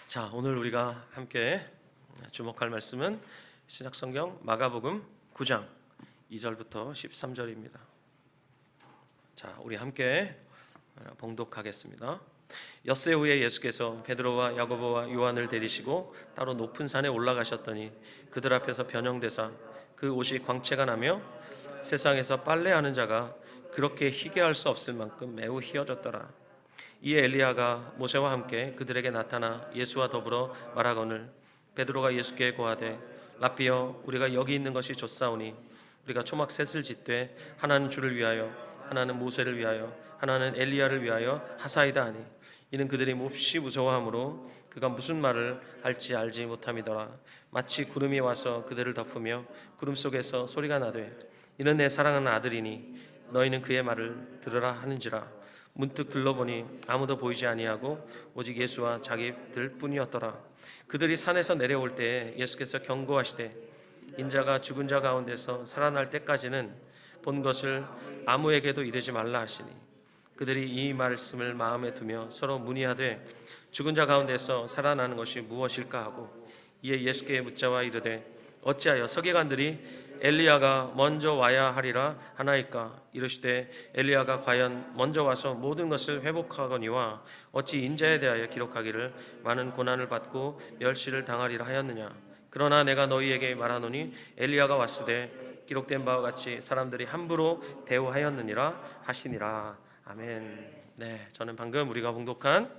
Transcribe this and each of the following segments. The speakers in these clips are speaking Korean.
자, 오늘 우리가 함께 주목할 말씀은 신약성경 마가복음 9장 2절부터 13절입니다. 자, 우리 함께 봉독하겠습니다. 엿새 후에 예수께서 베드로와 야고보와 요한을 데리시고 따로 높은 산에 올라가셨더니 그들 앞에서 변형되사 그 옷이 광채가 나며 세상에서 빨래하는 자가 그렇게 희게 할 수 없을 만큼 매우 희어졌더라. 이에 엘리야가 모세와 함께 그들에게 나타나 예수와 더불어 말하거늘 베드로가 예수께 고하되 라삐여, 우리가 여기 있는 것이 좋사오니 우리가 초막 셋을 짓되 하나는 주를 위하여, 하나는 모세를 위하여, 하나는 엘리야를 위하여 하사이다 하니, 이는 그들이 몹시 무서워하므로 그가 무슨 말을 할지 알지 못함이더라. 마치 구름이 와서 그들을 덮으며 구름 속에서 소리가 나되 이는 내 사랑하는 아들이니 너희는 그의 말을 들으라 하는지라. 문득 둘러보니 아무도 보이지 아니하고 오직 예수와 자기들 뿐이었더라. 그들이 산에서 내려올 때에 예수께서 경고하시되 인자가 죽은 자 가운데서 살아날 때까지는 본 것을 아무에게도 이르지 말라 하시니, 그들이 이 말씀을 마음에 두며 서로 문의하되 죽은 자 가운데서 살아나는 것이 무엇일까 하고, 이에 예수께 묻자와 이르되 어찌하여 서기관들이 엘리야가 먼저 와야 하리라 하나이까? 이르시되 엘리야가 과연 먼저 와서 모든 것을 회복하거니와 어찌 인자에 대하여 기록하기를 많은 고난을 받고 멸시를 당하리라 하였느냐? 그러나 내가 너희에게 말하노니 엘리야가 왔으되 기록된 바와 같이 사람들이 함부로 대우하였느니라 하시니라. 아멘. 네, 저는 방금 우리가 봉독한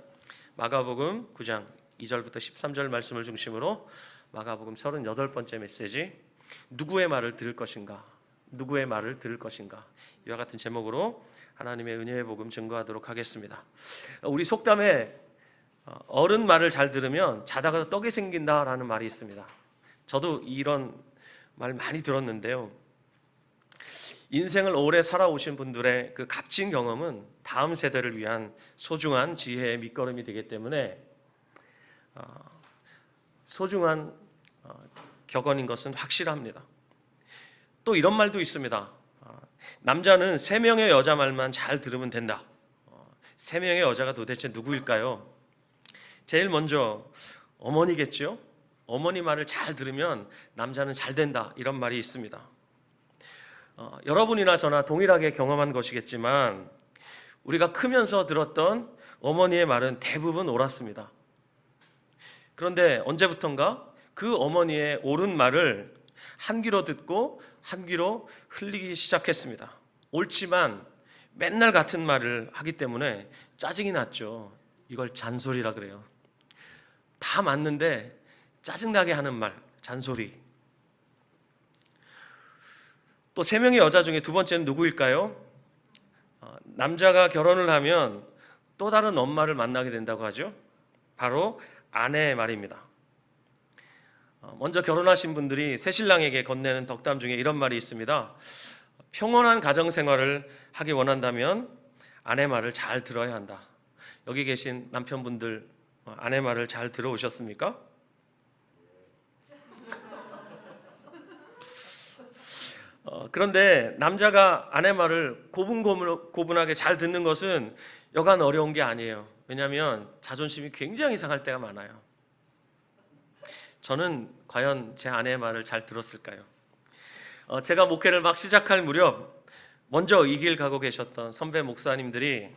마가복음 9장 2절부터 13절 말씀을 중심으로 마가복음 38번째 메시지, 누구의 말을 들을 것인가? 누구의 말을 들을 것인가? 이와 같은 제목으로 하나님의 은혜의 복음 증거하도록 하겠습니다. 우리 속담에 어른 말을 잘 들으면 자다가 떡이 생긴다라는 말이 있습니다. 저도 이런 말 많이 들었는데요. 인생을 오래 살아오신 분들의 그 값진 경험은 다음 세대를 위한 소중한 지혜의 밑거름이 되기 때문에 소중한 격언인 것은 확실합니다. 또 이런 말도 있습니다. 남자는 3명의 여자 말만 잘 들으면 된다. 3명의 여자가 도대체 누구일까요? 제일 먼저 어머니겠죠. 어머니 말을 잘 들으면 남자는 잘 된다, 이런 말이 있습니다. 여러분이나 저나 동일하게 경험한 것이겠지만 우리가 크면서 들었던 어머니의 말은 대부분 옳았습니다. 그런데 언제부턴가 그 어머니의 옳은 말을 한 귀로 듣고 한 귀로 흘리기 시작했습니다. 옳지만 맨날 같은 말을 하기 때문에 짜증이 났죠. 이걸 잔소리라 그래요. 다 맞는데 짜증나게 하는 말, 잔소리. 또 3명의 여자 중에 두 번째는 누구일까요? 남자가 결혼을 하면 또 다른 엄마를 만나게 된다고 하죠. 바로 아내 말입니다. 먼저 결혼하신 분들이 새신랑에게 건네는 덕담 중에 이런 말이 있습니다. 평온한 가정생활을 하기 원한다면 아내 말을 잘 들어야 한다. 여기 계신 남편분들 아내 말을 잘 들어오셨습니까? 그런데 남자가 아내 말을 고분고분하게 잘 듣는 것은 여간 어려운 게 아니에요. 왜냐하면 자존심이 굉장히 상할 때가 많아요. 저는 과연 제 아내의 말을 잘 들었을까요? 제가 목회를 막 시작할 무렵 먼저 이 길 가고 계셨던 선배 목사님들이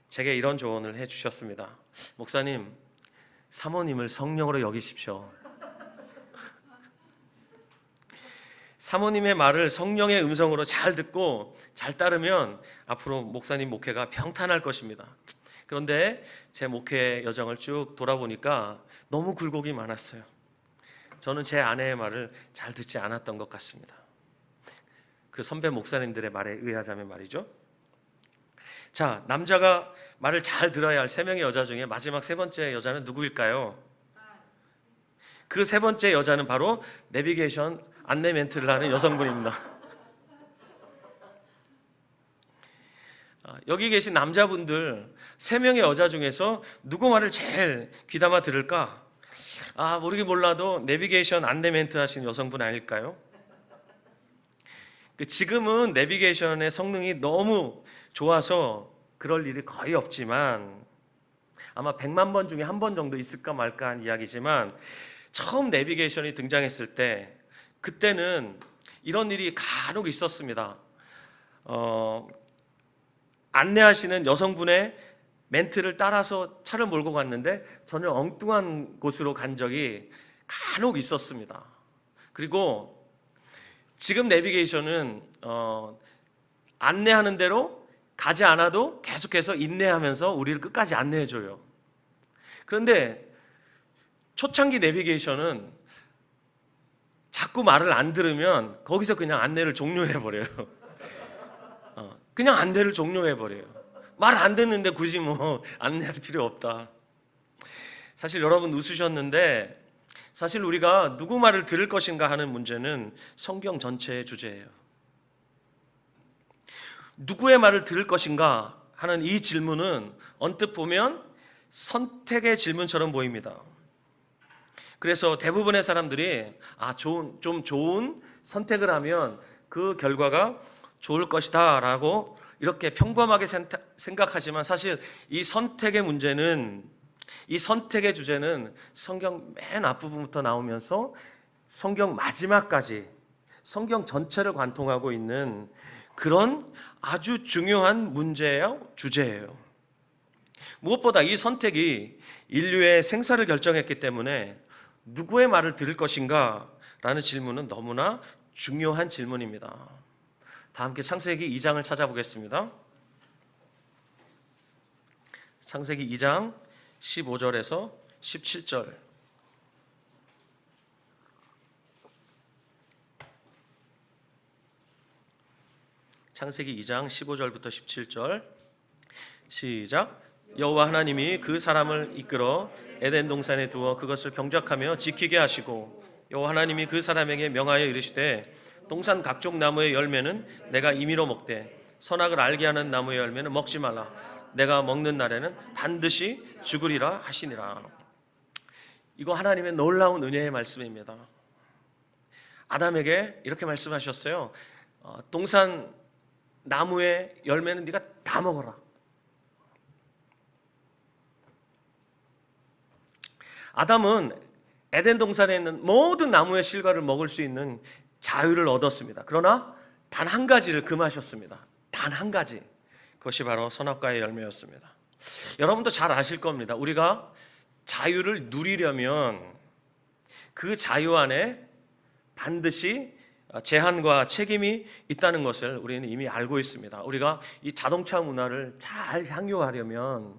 제게 이런 조언을 해주셨습니다. 목사님, 사모님을 성령으로 여기십시오. 사모님의 말을 성령의 음성으로 잘 듣고 잘 따르면 앞으로 목사님 목회가 평탄할 것입니다. 그런데 제 목회 여정을 쭉 돌아보니까 너무 굴곡이 많았어요. 저는 제 아내의 말을 잘 듣지 않았던 것 같습니다. 그 선배 목사님들의 말에 의하자면 말이죠. 자, 남자가 말을 잘 들어야 할 3명의 여자 중에 마지막 3번째 여자는 누구일까요? 그 3번째 여자는 바로 내비게이션 안내 멘트를 하는 여성분입니다. 여기 계신 남자분들 3명의 여자 중에서 누구 말을 제일 귀담아 들을까? 모르긴 몰라도 내비게이션 안내 멘트 하시는 여성분 아닐까요? 지금은 내비게이션의 성능이 너무 좋아서 그럴 일이 거의 없지만 아마 100만 번 중에 한 번 정도 있을까 말까 한 이야기지만 처음 내비게이션이 등장했을 때 그때는 이런 일이 간혹 있었습니다. 안내하시는 여성분의 멘트를 따라서 차를 몰고 갔는데 전혀 엉뚱한 곳으로 간 적이 간혹 있었습니다. 그리고 지금 내비게이션은 안내하는 대로 가지 않아도 계속해서 인내하면서 우리를 끝까지 안내해줘요. 그런데 초창기 내비게이션은 자꾸 말을 안 들으면 거기서 그냥 안내를 종료해버려요. 그냥 안내를 종료해버려요. 말 안 듣는데 굳이 뭐 안내할 필요 없다. 사실 여러분 웃으셨는데 사실 우리가 누구 말을 들을 것인가 하는 문제는 성경 전체의 주제예요. 누구의 말을 들을 것인가 하는 이 질문은 언뜻 보면 선택의 질문처럼 보입니다. 그래서 대부분의 사람들이 좀 좋은 선택을 하면 그 결과가 좋을 것이다 라고 이렇게 평범하게 생각하지만 사실 이 선택의 문제는, 이 선택의 주제는 성경 맨 앞부분부터 나오면서 성경 마지막까지 성경 전체를 관통하고 있는 그런 아주 중요한 문제예요, 주제예요. 무엇보다 이 선택이 인류의 생사를 결정했기 때문에 누구의 말을 들을 것인가 라는 질문은 너무나 중요한 질문입니다. 다 함께 창세기 2장을 찾아보겠습니다. 창세기 2장 15절에서 17절. 창세기 2장 15절부터 17절. 시작. 여호와 하나님이 그 사람을 이끌어 에덴 동산에 두어 그것을 경작하며 지키게 하시고 여호와 하나님이 그 사람에게 명하여 이르시되 동산 각종 나무의 열매는 내가 임의로 먹되 선악을 알게 하는 나무의 열매는 먹지 말라. 내가 먹는 날에는 반드시 죽으리라 하시니라. 이거 하나님의 놀라운 은혜의 말씀입니다. 아담에게 이렇게 말씀하셨어요. 동산 나무의 열매는 네가 다 먹어라. 아담은 에덴 동산에 있는 모든 나무의 실과를 먹을 수 있는 자유를 얻었습니다. 그러나 단 한 가지를 금하셨습니다. 단 한 가지. 그것이 바로 선악과의 열매였습니다. 여러분도 잘 아실 겁니다. 우리가 자유를 누리려면 그 자유 안에 반드시 제한과 책임이 있다는 것을 우리는 이미 알고 있습니다. 우리가 이 자동차 문화를 잘 향유하려면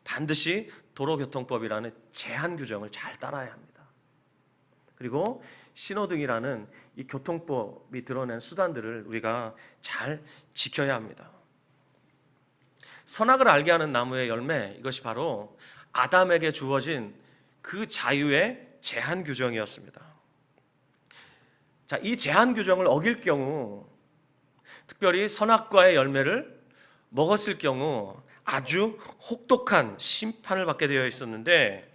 반드시 도로교통법이라는 제한 규정을 잘 따라야 합니다. 그리고 신호등이라는 이 교통법이 드러낸 수단들을 우리가 잘 지켜야 합니다. 선악을 알게 하는 나무의 열매, 이것이 바로 아담에게 주어진 그 자유의 제한 규정이었습니다. 자, 이 제한 규정을 어길 경우, 특별히 선악과의 열매를 먹었을 경우 아주 혹독한 심판을 받게 되어 있었는데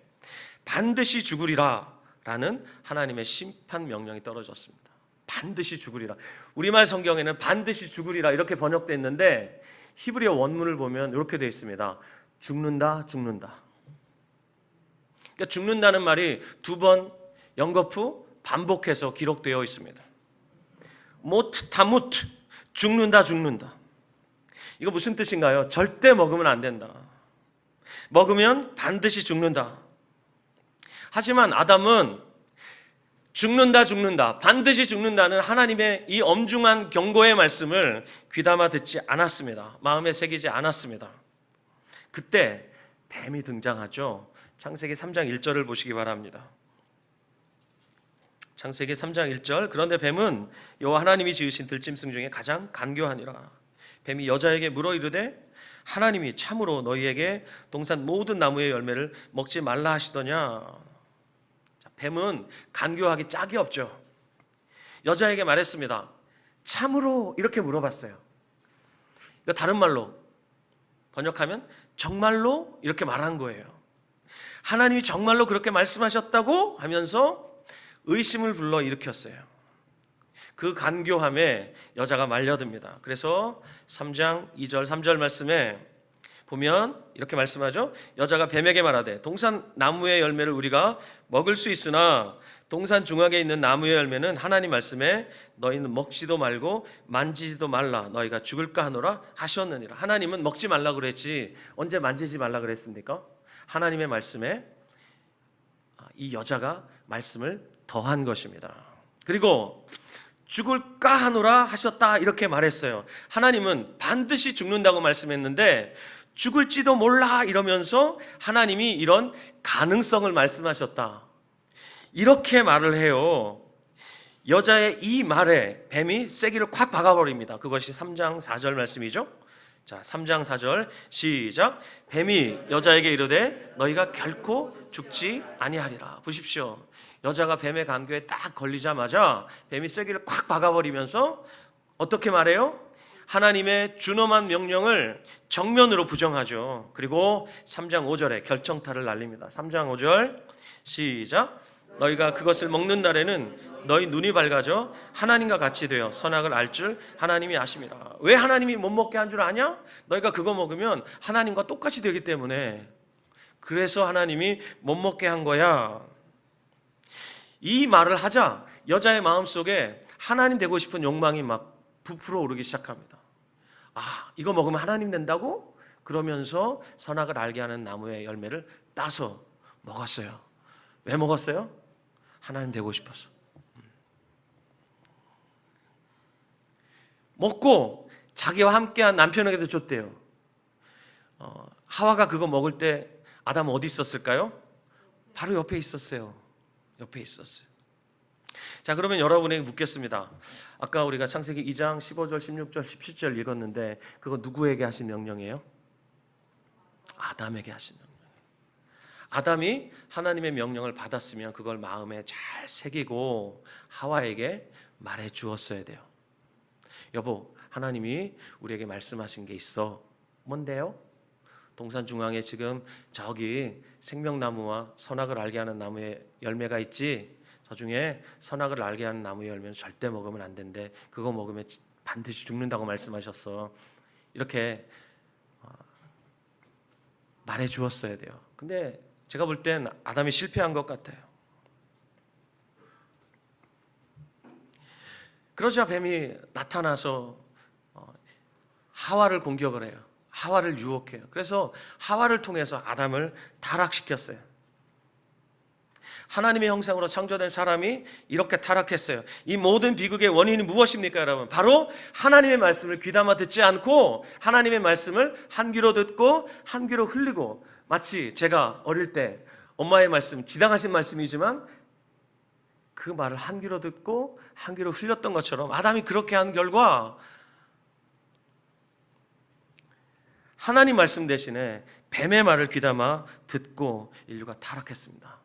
반드시 죽으리라 라는 하나님의 심판 명령이 떨어졌습니다. 반드시 죽으리라. 우리말 성경에는 반드시 죽으리라 이렇게 번역되어 있는데 히브리어 원문을 보면 이렇게 되어 있습니다. 죽는다, 죽는다. 그러니까 죽는다는 말이 두 번 연거푸 반복해서 기록되어 있습니다. 모트 타무트, 죽는다, 죽는다. 이거 무슨 뜻인가요? 절대 먹으면 안 된다. 먹으면 반드시 죽는다. 하지만 아담은 죽는다, 죽는다, 반드시 죽는다는 하나님의 이 엄중한 경고의 말씀을 귀담아 듣지 않았습니다. 마음에 새기지 않았습니다. 그때 뱀이 등장하죠. 창세기 3장 1절을 보시기 바랍니다. 창세기 3장 1절. 그런데 뱀은 여호와 하나님이 지으신 들짐승 중에 가장 간교하니라. 뱀이 여자에게 물어 이르되 하나님이 참으로 너희에게 동산 모든 나무의 열매를 먹지 말라 하시더냐. 자, 뱀은 간교하기 짝이 없죠. 여자에게 말했습니다. 참으로 이렇게 물어봤어요. 다른 말로 번역하면 정말로 이렇게 말한 거예요. 하나님이 정말로 그렇게 말씀하셨다고 하면서 의심을 불러 일으켰어요. 그 간교함에 여자가 말려듭니다. 그래서 3장 2절 3절 말씀에 보면 이렇게 말씀하죠. 여자가 뱀에게 말하되 동산 나무의 열매를 우리가 먹을 수 있으나 동산 중앙에 있는 나무의 열매는 하나님 말씀에 너희는 먹지도 말고 만지지도 말라 너희가 죽을까 하노라 하셨느니라. 하나님은 먹지 말라 그랬지 언제 만지지 말라 그랬습니까? 하나님의 말씀에 이 여자가 말씀을 더한 것입니다. 그리고 죽을까 하노라 하셨다 이렇게 말했어요. 하나님은 반드시 죽는다고 말씀했는데 죽을지도 몰라 이러면서 하나님이 이런 가능성을 말씀하셨다 이렇게 말을 해요. 여자의 이 말에 뱀이 쐐기를 콱 박아버립니다. 그것이 3장 4절 말씀이죠. 자, 3장 4절 시작. 뱀이 여자에게 이르되 너희가 결코 죽지 아니하리라. 보십시오. 여자가 뱀의 간교에 딱 걸리자마자 뱀이 쐐기를 콱 박아버리면서 어떻게 말해요? 하나님의 준엄한 명령을 정면으로 부정하죠. 그리고 3장 5절에 결정타를 날립니다. 3장 5절 시작. 너희가 그것을 먹는 날에는 너희 눈이 밝아져 하나님과 같이 되어 선악을 알 줄 하나님이 아심이라. 왜 하나님이 못 먹게 한 줄 아냐? 너희가 그거 먹으면 하나님과 똑같이 되기 때문에. 그래서 하나님이 못 먹게 한 거야. 이 말을 하자 여자의 마음속에 하나님 되고 싶은 욕망이 막 부풀어 오르기 시작합니다. 아, 이거 먹으면 하나님 된다고? 그러면서 선악을 알게 하는 나무의 열매를 따서 먹었어요. 왜 먹었어요? 하나님 되고 싶어서. 먹고 자기와 함께한 남편에게도 줬대요. 하와가 그거 먹을 때 아담은 어디 있었을까요? 바로 옆에 있었어요. 옆에 있었어요. 자, 그러면 여러분에게 묻겠습니다. 아까 우리가 창세기 2장 15절, 16절, 17절 읽었는데 그거 누구에게 하신 명령이에요? 아담에게 하신 명령. 아담이 하나님의 명령을 받았으면 그걸 마음에 잘 새기고 하와에게 말해 주었어야 돼요. 여보, 하나님이 우리에게 말씀하신 게 있어. 뭔데요? 동산 중앙에 지금 저기 생명나무와 선악을 알게 하는 나무의 열매가 있지. 저 중에 선악을 알게 하는 나무의 열매는 절대 먹으면 안 된대. 그거 먹으면 반드시 죽는다고 말씀하셨어. 이렇게 말해 주었어야 돼요. 근데 제가 볼 땐 아담이 실패한 것 같아요. 그러자 뱀이 나타나서 하와를 공격을 해요. 하와를 유혹해요. 그래서 하와를 통해서 아담을 타락시켰어요. 하나님의 형상으로 창조된 사람이 이렇게 타락했어요. 이 모든 비극의 원인이 무엇입니까, 여러분? 바로 하나님의 말씀을 귀담아 듣지 않고 하나님의 말씀을 한 귀로 듣고 한 귀로 흘리고, 마치 제가 어릴 때 엄마의 말씀, 지당하신 말씀이지만 그 말을 한 귀로 듣고 한 귀로 흘렸던 것처럼 아담이 그렇게 한 결과 하나님 말씀 대신에 뱀의 말을 귀담아 듣고 인류가 타락했습니다.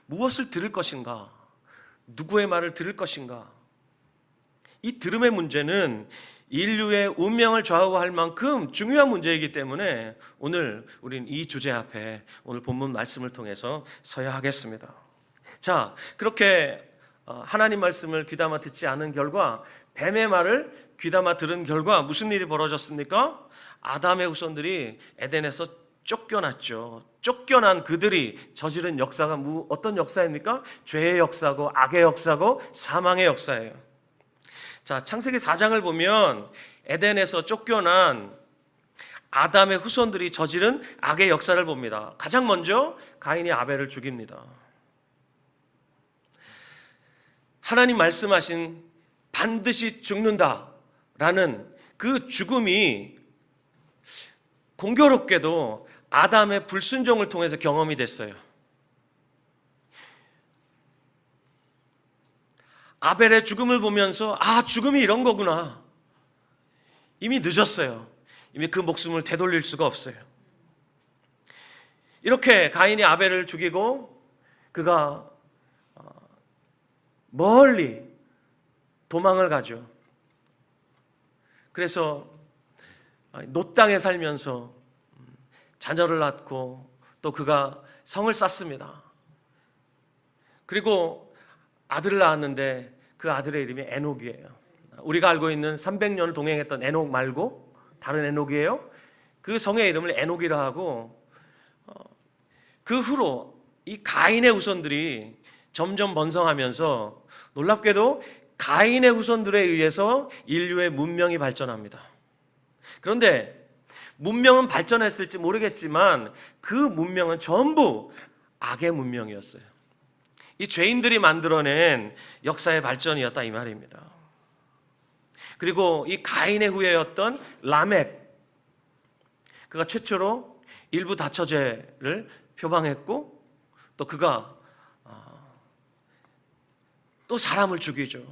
무엇을 들을 것인가? 누구의 말을 들을 것인가? 이 들음의 문제는 인류의 운명을 좌우할 만큼 중요한 문제이기 때문에 오늘 우리는 이 주제 앞에 오늘 본문 말씀을 통해서 서야 하겠습니다. 자, 그렇게 하나님 말씀을 귀담아 듣지 않은 결과, 뱀의 말을 귀담아 들은 결과 무슨 일이 벌어졌습니까? 아담의 후손들이 에덴에서 쫓겨났죠. 쫓겨난 그들이 저지른 역사가 어떤 역사입니까? 죄의 역사고 악의 역사고 사망의 역사예요. 자, 창세기 4장을 보면 에덴에서 쫓겨난 아담의 후손들이 저지른 악의 역사를 봅니다. 가장 먼저 가인이 아벨을 죽입니다. 하나님 말씀하신 반드시 죽는다라는 그 죽음이 공교롭게도 아담의 불순종을 통해서 경험이 됐어요. 아벨의 죽음을 보면서 죽음이 이런 거구나. 이미 늦었어요. 이미 그 목숨을 되돌릴 수가 없어요. 이렇게 가인이 아벨을 죽이고 그가 멀리 도망을 가죠. 그래서 놋 땅에 살면서 자녀를 낳고 또 그가 성을 쌓습니다. 그리고 아들을 낳았는데 그 아들의 이름이 에녹이에요. 우리가 알고 있는 300년을 동행했던 에녹 말고 다른 에녹이에요. 그 성의 이름을 에녹이라 하고, 그 후로 이 가인의 후손들이 점점 번성하면서 놀랍게도 가인의 후손들에 의해서 인류의 문명이 발전합니다. 그런데 문명은 발전했을지 모르겠지만 그 문명은 전부 악의 문명이었어요. 이 죄인들이 만들어낸 역사의 발전이었다 이 말입니다. 그리고 이 가인의 후예였던 라멕, 그가 최초로 일부 다처제를 표방했고, 또 그가 또 사람을 죽이죠.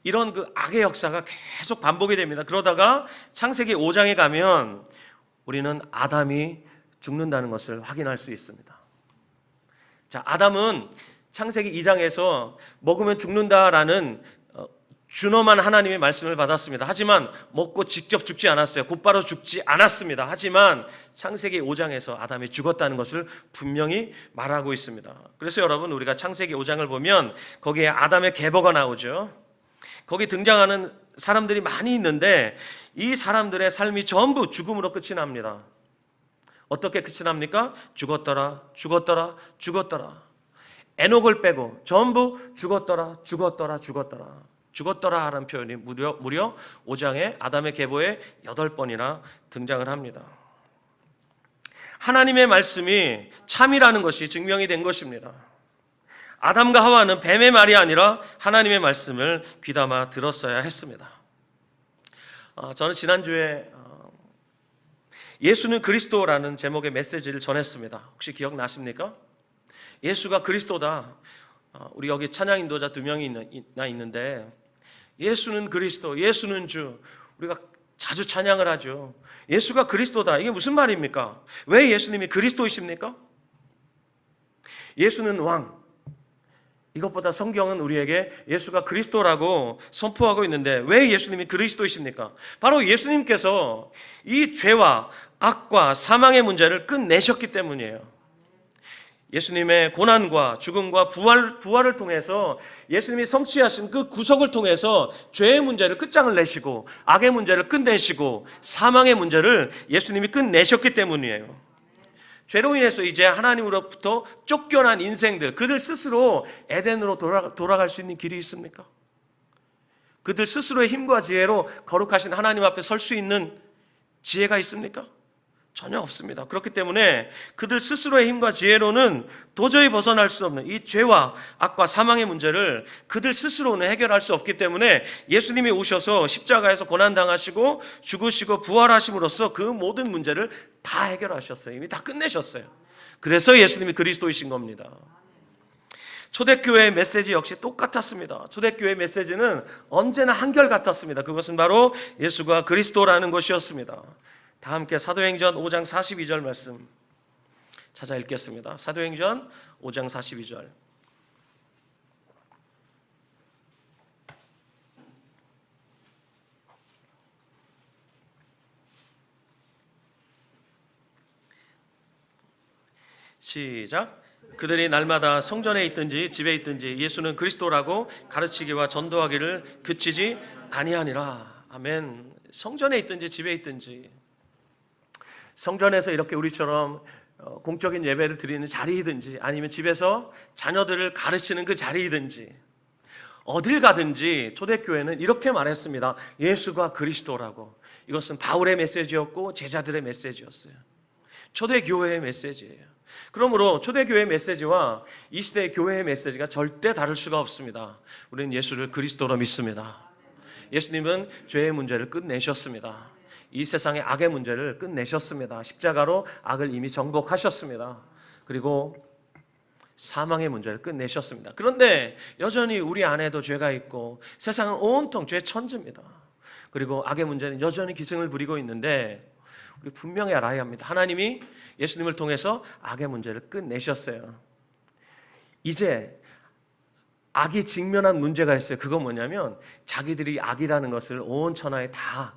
이런 그 악의 역사가 계속 반복이 됩니다. 그러다가 창세기 5장에 가면 우리는 아담이 죽는다는 것을 확인할 수 있습니다. 자, 아담은 창세기 2장에서 먹으면 죽는다라는 준엄한 하나님의 말씀을 받았습니다. 하지만 먹고 직접 죽지 않았어요. 곧바로 죽지 않았습니다. 하지만 창세기 5장에서 아담이 죽었다는 것을 분명히 말하고 있습니다. 그래서 여러분, 우리가 창세기 5장을 보면 거기에 아담의 계보가 나오죠. 거기 등장하는 사람들이 많이 있는데 이 사람들의 삶이 전부 죽음으로 끝이 납니다. 어떻게 끝이 납니까? 죽었더라, 죽었더라, 죽었더라. 에녹을 빼고 전부 죽었더라, 죽었더라, 죽었더라. 죽었더라 하는 표현이 무려 5장에 아담의 계보에 8번이나 등장을 합니다. 하나님의 말씀이 참이라는 것이 증명이 된 것입니다. 아담과 하와는 뱀의 말이 아니라 하나님의 말씀을 귀담아 들었어야 했습니다. 저는 지난주에 예수는 그리스도라는 제목의 메시지를 전했습니다. 혹시 기억나십니까? 예수가 그리스도다. 우리 여기 찬양 인도자 2명이 있는데, 예수는 그리스도, 예수는 주, 우리가 자주 찬양을 하죠. 예수가 그리스도다. 이게 무슨 말입니까? 왜 예수님이 그리스도이십니까? 예수는 왕. 이것보다 성경은 우리에게 예수가 그리스도라고 선포하고 있는데 왜 예수님이 그리스도이십니까? 바로 예수님께서 이 죄와 악과 사망의 문제를 끝내셨기 때문이에요. 예수님의 고난과 죽음과 부활을 통해서 예수님이 성취하신 그 구속을 통해서 죄의 문제를 끝장을 내시고 악의 문제를 끝내시고 사망의 문제를 예수님이 끝내셨기 때문이에요. 죄로 인해서 이제 하나님으로부터 쫓겨난 인생들, 그들 스스로 에덴으로 돌아갈 수 있는 길이 있습니까? 그들 스스로의 힘과 지혜로 거룩하신 하나님 앞에 설 수 있는 지혜가 있습니까? 전혀 없습니다. 그렇기 때문에 그들 스스로의 힘과 지혜로는 도저히 벗어날 수 없는 이 죄와 악과 사망의 문제를 그들 스스로는 해결할 수 없기 때문에 예수님이 오셔서 십자가에서 고난당하시고 죽으시고 부활하심으로써 그 모든 문제를 다 해결하셨어요. 이미 다 끝내셨어요. 그래서 예수님이 그리스도이신 겁니다. 초대교회의 메시지 역시 똑같았습니다. 초대교회의 메시지는 언제나 한결같았습니다. 그것은 바로 예수가 그리스도라는 것이었습니다. 다 함께 사도행전 5장 42절 말씀 찾아 읽겠습니다. 사도행전 5장 42절. 시작. 그들이 날마다 성전에 있든지 집에 있든지 예수는 그리스도라고 가르치기와 전도하기를 그치지 아니하니라. 아멘. 성전에 있든지 집에 있든지, 성전에서 이렇게 우리처럼 공적인 예배를 드리는 자리이든지 아니면 집에서 자녀들을 가르치는 그 자리이든지 어딜 가든지 초대교회는 이렇게 말했습니다. 예수가 그리스도라고. 이것은 바울의 메시지였고 제자들의 메시지였어요. 초대교회의 메시지예요. 그러므로 초대교회의 메시지와 이 시대의 교회의 메시지가 절대 다를 수가 없습니다. 우리는 예수를 그리스도로 믿습니다. 예수님은 죄의 문제를 끝내셨습니다. 이 세상의 악의 문제를 끝내셨습니다. 십자가로 악을 이미 정복하셨습니다. 그리고 사망의 문제를 끝내셨습니다. 그런데 여전히 우리 안에도 죄가 있고 세상은 온통 죄 천지입니다. 그리고 악의 문제는 여전히 기승을 부리고 있는데 우리 분명히 알아야 합니다. 하나님이 예수님을 통해서 악의 문제를 끝내셨어요. 이제 악이 직면한 문제가 있어요. 그건 뭐냐면 자기들이 악이라는 것을 온 천하에 다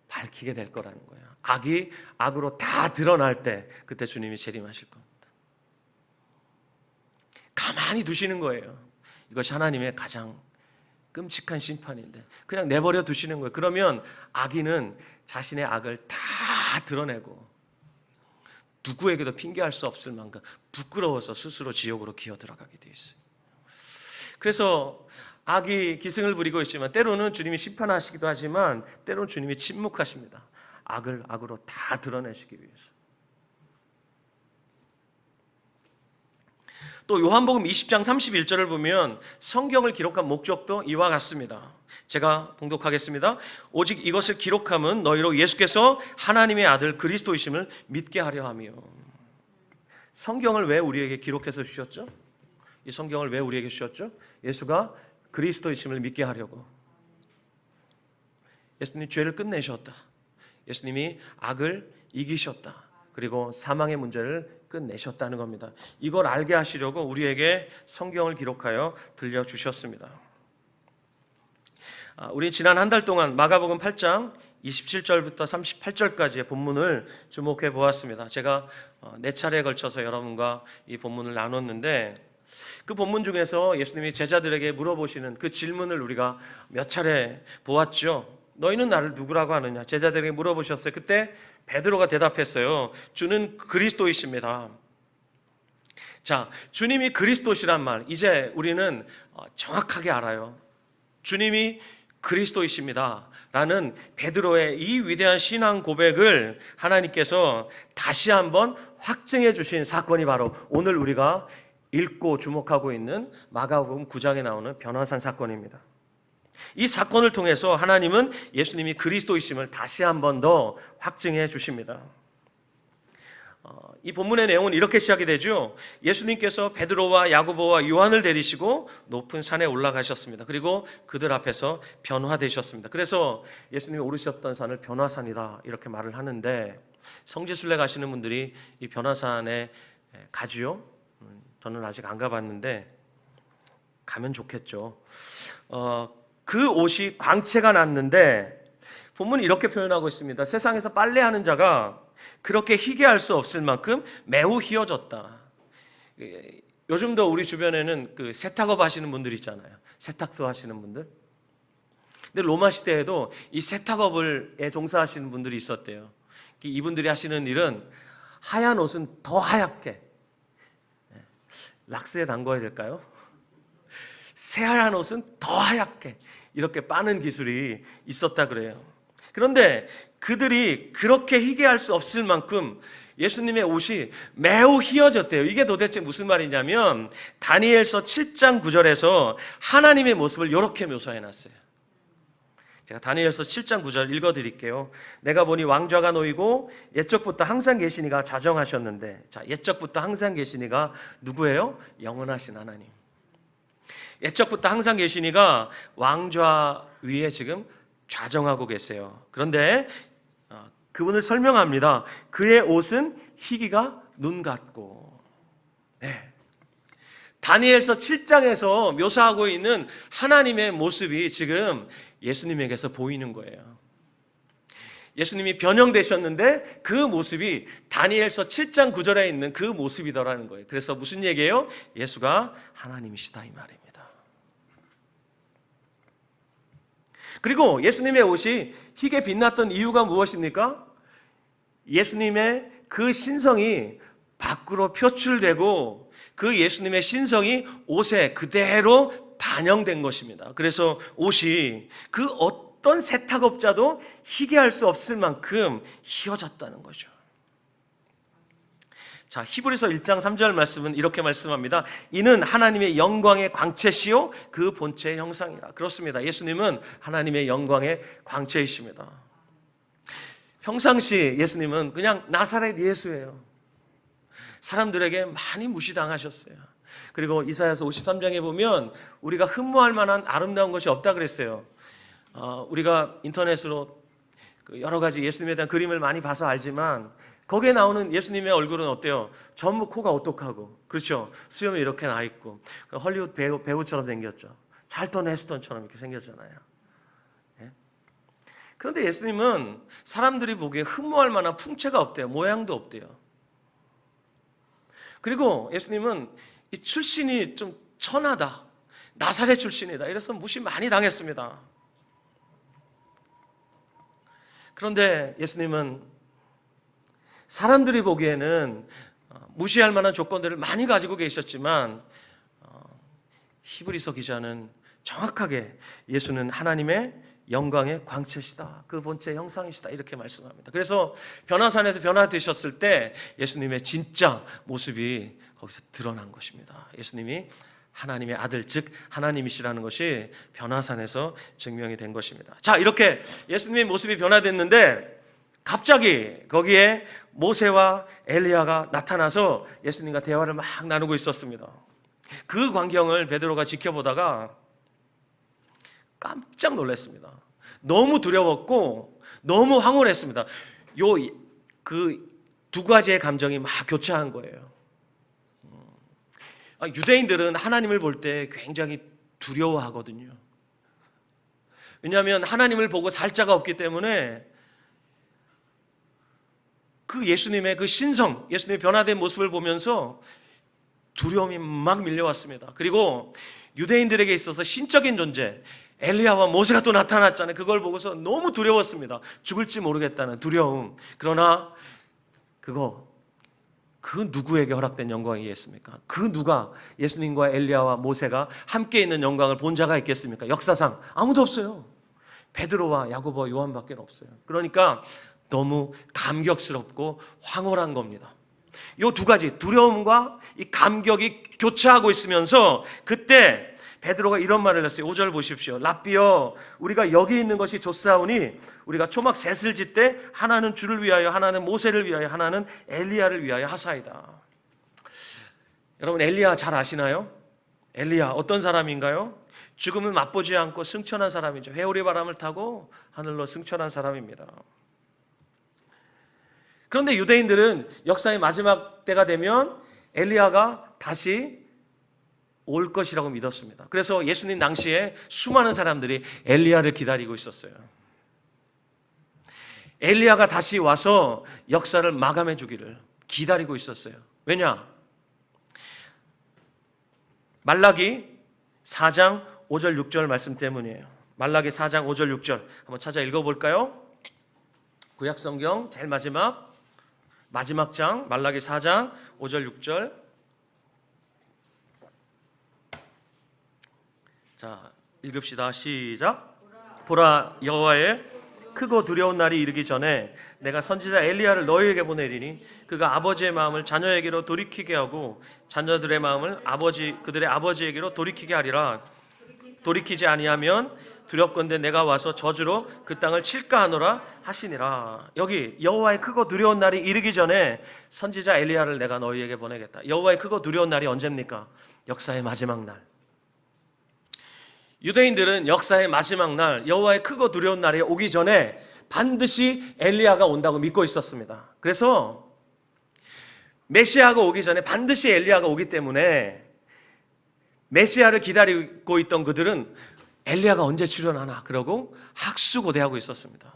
밝히게 될 거라는 거예요. 악이 악으로 다 드러날 때 그때 주님이 재림하실 겁니다. 가만히 두시는 거예요. 이것이 하나님의 가장 끔찍한 심판인데 그냥 내버려 두시는 거예요. 그러면 악인은 자신의 악을 다 드러내고 누구에게도 핑계할 수 없을 만큼 부끄러워서 스스로 지옥으로 기어 들어가게 돼 있어요. 그래서 악이 기승을 부리고 있지만 때로는 주님이 심판하시기도 하지만 때로는 주님이 침묵하십니다. 악을 악으로 다 드러내시기 위해서. 또 요한복음 20장 31절을 보면 성경을 기록한 목적도 이와 같습니다. 제가 봉독하겠습니다. 오직 이것을 기록함은 너희로 예수께서 하나님의 아들 그리스도이심을 믿게 하려 하며. 성경을 왜 우리에게 기록해서 주셨죠? 이 성경을 왜 우리에게 주셨죠? 예수가 그리스도이심을 믿게 하려고. 예수님이 죄를 끝내셨다. 예수님이 악을 이기셨다. 그리고 사망의 문제를 끝내셨다는 겁니다. 이걸 알게 하시려고 우리에게 성경을 기록하여 들려주셨습니다. 우리 지난 한 달 동안 마가복음 8장 27절부터 38절까지의 본문을 주목해 보았습니다. 제가 4차례에 걸쳐서 여러분과 이 본문을 나눴는데 그 본문 중에서 예수님이 제자들에게 물어보시는 그 질문을 우리가 몇 차례 보았죠. 너희는 나를 누구라고 하느냐? 제자들에게 물어보셨어요. 그때 베드로가 대답했어요. 주는 그리스도이십니다. 자, 주님이 그리스도시란 말 이제 우리는 정확하게 알아요. 주님이 그리스도이십니다 라는 베드로의 이 위대한 신앙 고백을 하나님께서 다시 한번 확증해 주신 사건이 바로 오늘 우리가 읽고 주목하고 있는 마가복음 9장에 나오는 변화산 사건입니다. 이 사건을 통해서 하나님은 예수님이 그리스도이심을 다시 한번 더 확증해 주십니다. 이 본문의 내용은 이렇게 시작이 되죠. 예수님께서 베드로와 야고보와 요한을 데리시고 높은 산에 올라가셨습니다. 그리고 그들 앞에서 변화되셨습니다. 그래서 예수님이 오르셨던 산을 변화산이다 이렇게 말을 하는데 성지순례 가시는 분들이 이 변화산에 가지요. 저는 아직 안 가봤는데 가면 좋겠죠. 그 옷이 광채가 났는데 본문이 이렇게 표현하고 있습니다. 세상에서 빨래하는 자가 그렇게 희게할 수 없을 만큼 매우 희어졌다. 요즘도 우리 주변에는 그 세탁업 하시는 분들 있잖아요. 세탁소 하시는 분들. 근데 로마 시대에도 이 세탁업에 종사하시는 분들이 있었대요. 이분들이 하시는 일은 하얀 옷은 더 하얗게, 락스에 담궈야 될까요? 새하얀 옷은 더 하얗게 이렇게 빠는 기술이 있었다 그래요. 그런데 그들이 그렇게 희게할 수 없을 만큼 예수님의 옷이 매우 희어졌대요. 이게 도대체 무슨 말이냐면 다니엘서 7장 9절에서 하나님의 모습을 이렇게 묘사해놨어요. 제가 다니엘서 7장 9절 읽어드릴게요. 내가 보니 왕좌가 놓이고 옛적부터 항상 계시니가 자정하셨는데, 자, 옛적부터 항상 계시니가 누구예요? 영원하신 하나님. 옛적부터 항상 계시니가 왕좌 위에 지금 좌정하고 계세요. 그런데 그분을 설명합니다. 그의 옷은 희기가 눈 같고. 네. 다니엘서 7장에서 묘사하고 있는 하나님의 모습이 지금 예수님에게서 보이는 거예요. 예수님이 변형되셨는데 그 모습이 다니엘서 7장 9절에 있는 그 모습이더라는 거예요. 그래서 무슨 얘기예요? 예수가 하나님이시다 이 말입니다. 그리고 예수님의 옷이 희게 빛났던 이유가 무엇입니까? 예수님의 그 신성이 밖으로 표출되고 그 예수님의 신성이 옷에 그대로 반영된 것입니다. 그래서 옷이 그 어떤 세탁업자도 희게 할 수 없을 만큼 희어졌다는 거죠. 자, 히브리서 1장 3절 말씀은 이렇게 말씀합니다. 이는 하나님의 영광의 광채시요 그 본체의 형상이라. 그렇습니다. 예수님은 하나님의 영광의 광채이십니다. 평상시 예수님은 그냥 나사렛 예수예요. 사람들에게 많이 무시당하셨어요. 그리고 이사야서 53장에 보면 우리가 흠모할 만한 아름다운 것이 없다 그랬어요. 우리가 인터넷으로 여러 가지 예수님에 대한 그림을 많이 봐서 알지만 거기에 나오는 예수님의 얼굴은 어때요? 전부 코가 오똑하고, 그렇죠? 수염이 이렇게 나 있고 헐리우드 배우처럼 생겼죠. 찰턴 헤스턴처럼 이렇게 생겼잖아요. 예? 그런데 예수님은 사람들이 보기에 흠모할 만한 풍채가 없대요. 모양도 없대요. 그리고 예수님은 이 출신이 좀 천하다, 나사렛 출신이다. 이래서 무시 많이 당했습니다. 그런데 예수님은 사람들이 보기에는 무시할 만한 조건들을 많이 가지고 계셨지만 히브리서 기자는 정확하게 예수는 하나님의 영광의 광채시다, 그 본체 형상이시다, 이렇게 말씀합니다. 그래서 변화산에서 변화되셨을 때 예수님의 진짜 모습이 거기서 드러난 것입니다. 예수님이 하나님의 아들, 즉 하나님이시라는 것이 변화산에서 증명이 된 것입니다. 자, 이렇게 예수님의 모습이 변화됐는데 갑자기 거기에 모세와 엘리야가 나타나서 예수님과 대화를 막 나누고 있었습니다. 그 광경을 베드로가 지켜보다가 깜짝 놀랐습니다. 너무 두려웠고 너무 황홀했습니다. 그 두 가지의 감정이 막 교차한 거예요. 유대인들은 하나님을 볼 때 굉장히 두려워하거든요. 왜냐하면 하나님을 보고 살 자가 없기 때문에 그 예수님의 그 신성, 예수님의 변화된 모습을 보면서 두려움이 막 밀려왔습니다. 그리고 유대인들에게 있어서 신적인 존재, 엘리야와 모세가 또 나타났잖아요. 그걸 보고서 너무 두려웠습니다. 죽을지 모르겠다는 두려움. 그러나 그 누구에게 허락된 영광이겠습니까? 그 누가 예수님과 엘리야와 모세가 함께 있는 영광을 본 자가 있겠습니까? 역사상 아무도 없어요. 베드로와 야고보와 요한밖에 없어요. 그러니까 너무 감격스럽고 황홀한 겁니다. 이 두 가지, 두려움과 이 감격이 교차하고 있으면서 그때 베드로가 이런 말을 했어요. 5절 보십시오. 랍비여, 우리가 여기 있는 것이 좋사오니 우리가 초막 셋을 짓되 하나는 주를 위하여, 하나는 모세를 위하여, 하나는 엘리야를 위하여 하사이다. 여러분, 엘리야 잘 아시나요? 엘리야 어떤 사람인가요? 죽음을 맛보지 않고 승천한 사람이죠. 회오리 바람을 타고 하늘로 승천한 사람입니다. 그런데 유대인들은 역사의 마지막 때가 되면 엘리야가 다시 올 것이라고 믿었습니다. 그래서 예수님 당시에 수많은 사람들이 엘리야를 기다리고 있었어요. 엘리야가 다시 와서 역사를 마감해 주기를 기다리고 있었어요. 왜냐? 말라기 4장 5절 6절 말씀 때문이에요. 말라기 4장 5절 6절 한번 찾아 읽어볼까요? 구약성경 제일 마지막 장 말라기 4장 5절 6절. 자, 읽읍시다. 시작. 보라, 여호와의 크고 두려운 날이 이르기 전에 내가 선지자 엘리야를 너희에게 보내리니 그가 아버지의 마음을 자녀에게로 돌이키게 하고 자녀들의 마음을 그들의 아버지에게로 돌이키게 하리라. 돌이키지 아니하면 두렵건대 내가 와서 저주로 그 땅을 칠까 하노라 하시니라. 여기 여호와의 크고 두려운 날이 이르기 전에 선지자 엘리야를 내가 너희에게 보내겠다. 여호와의 크고 두려운 날이 언제입니까? 역사의 마지막 날. 유대인들은 역사의 마지막 날, 여호와의 크고 두려운 날이 오기 전에 반드시 엘리야가 온다고 믿고 있었습니다. 그래서 메시아가 오기 전에 반드시 엘리야가 오기 때문에 메시아를 기다리고 있던 그들은 엘리야가 언제 출현하나 그러고 학수고대하고 있었습니다.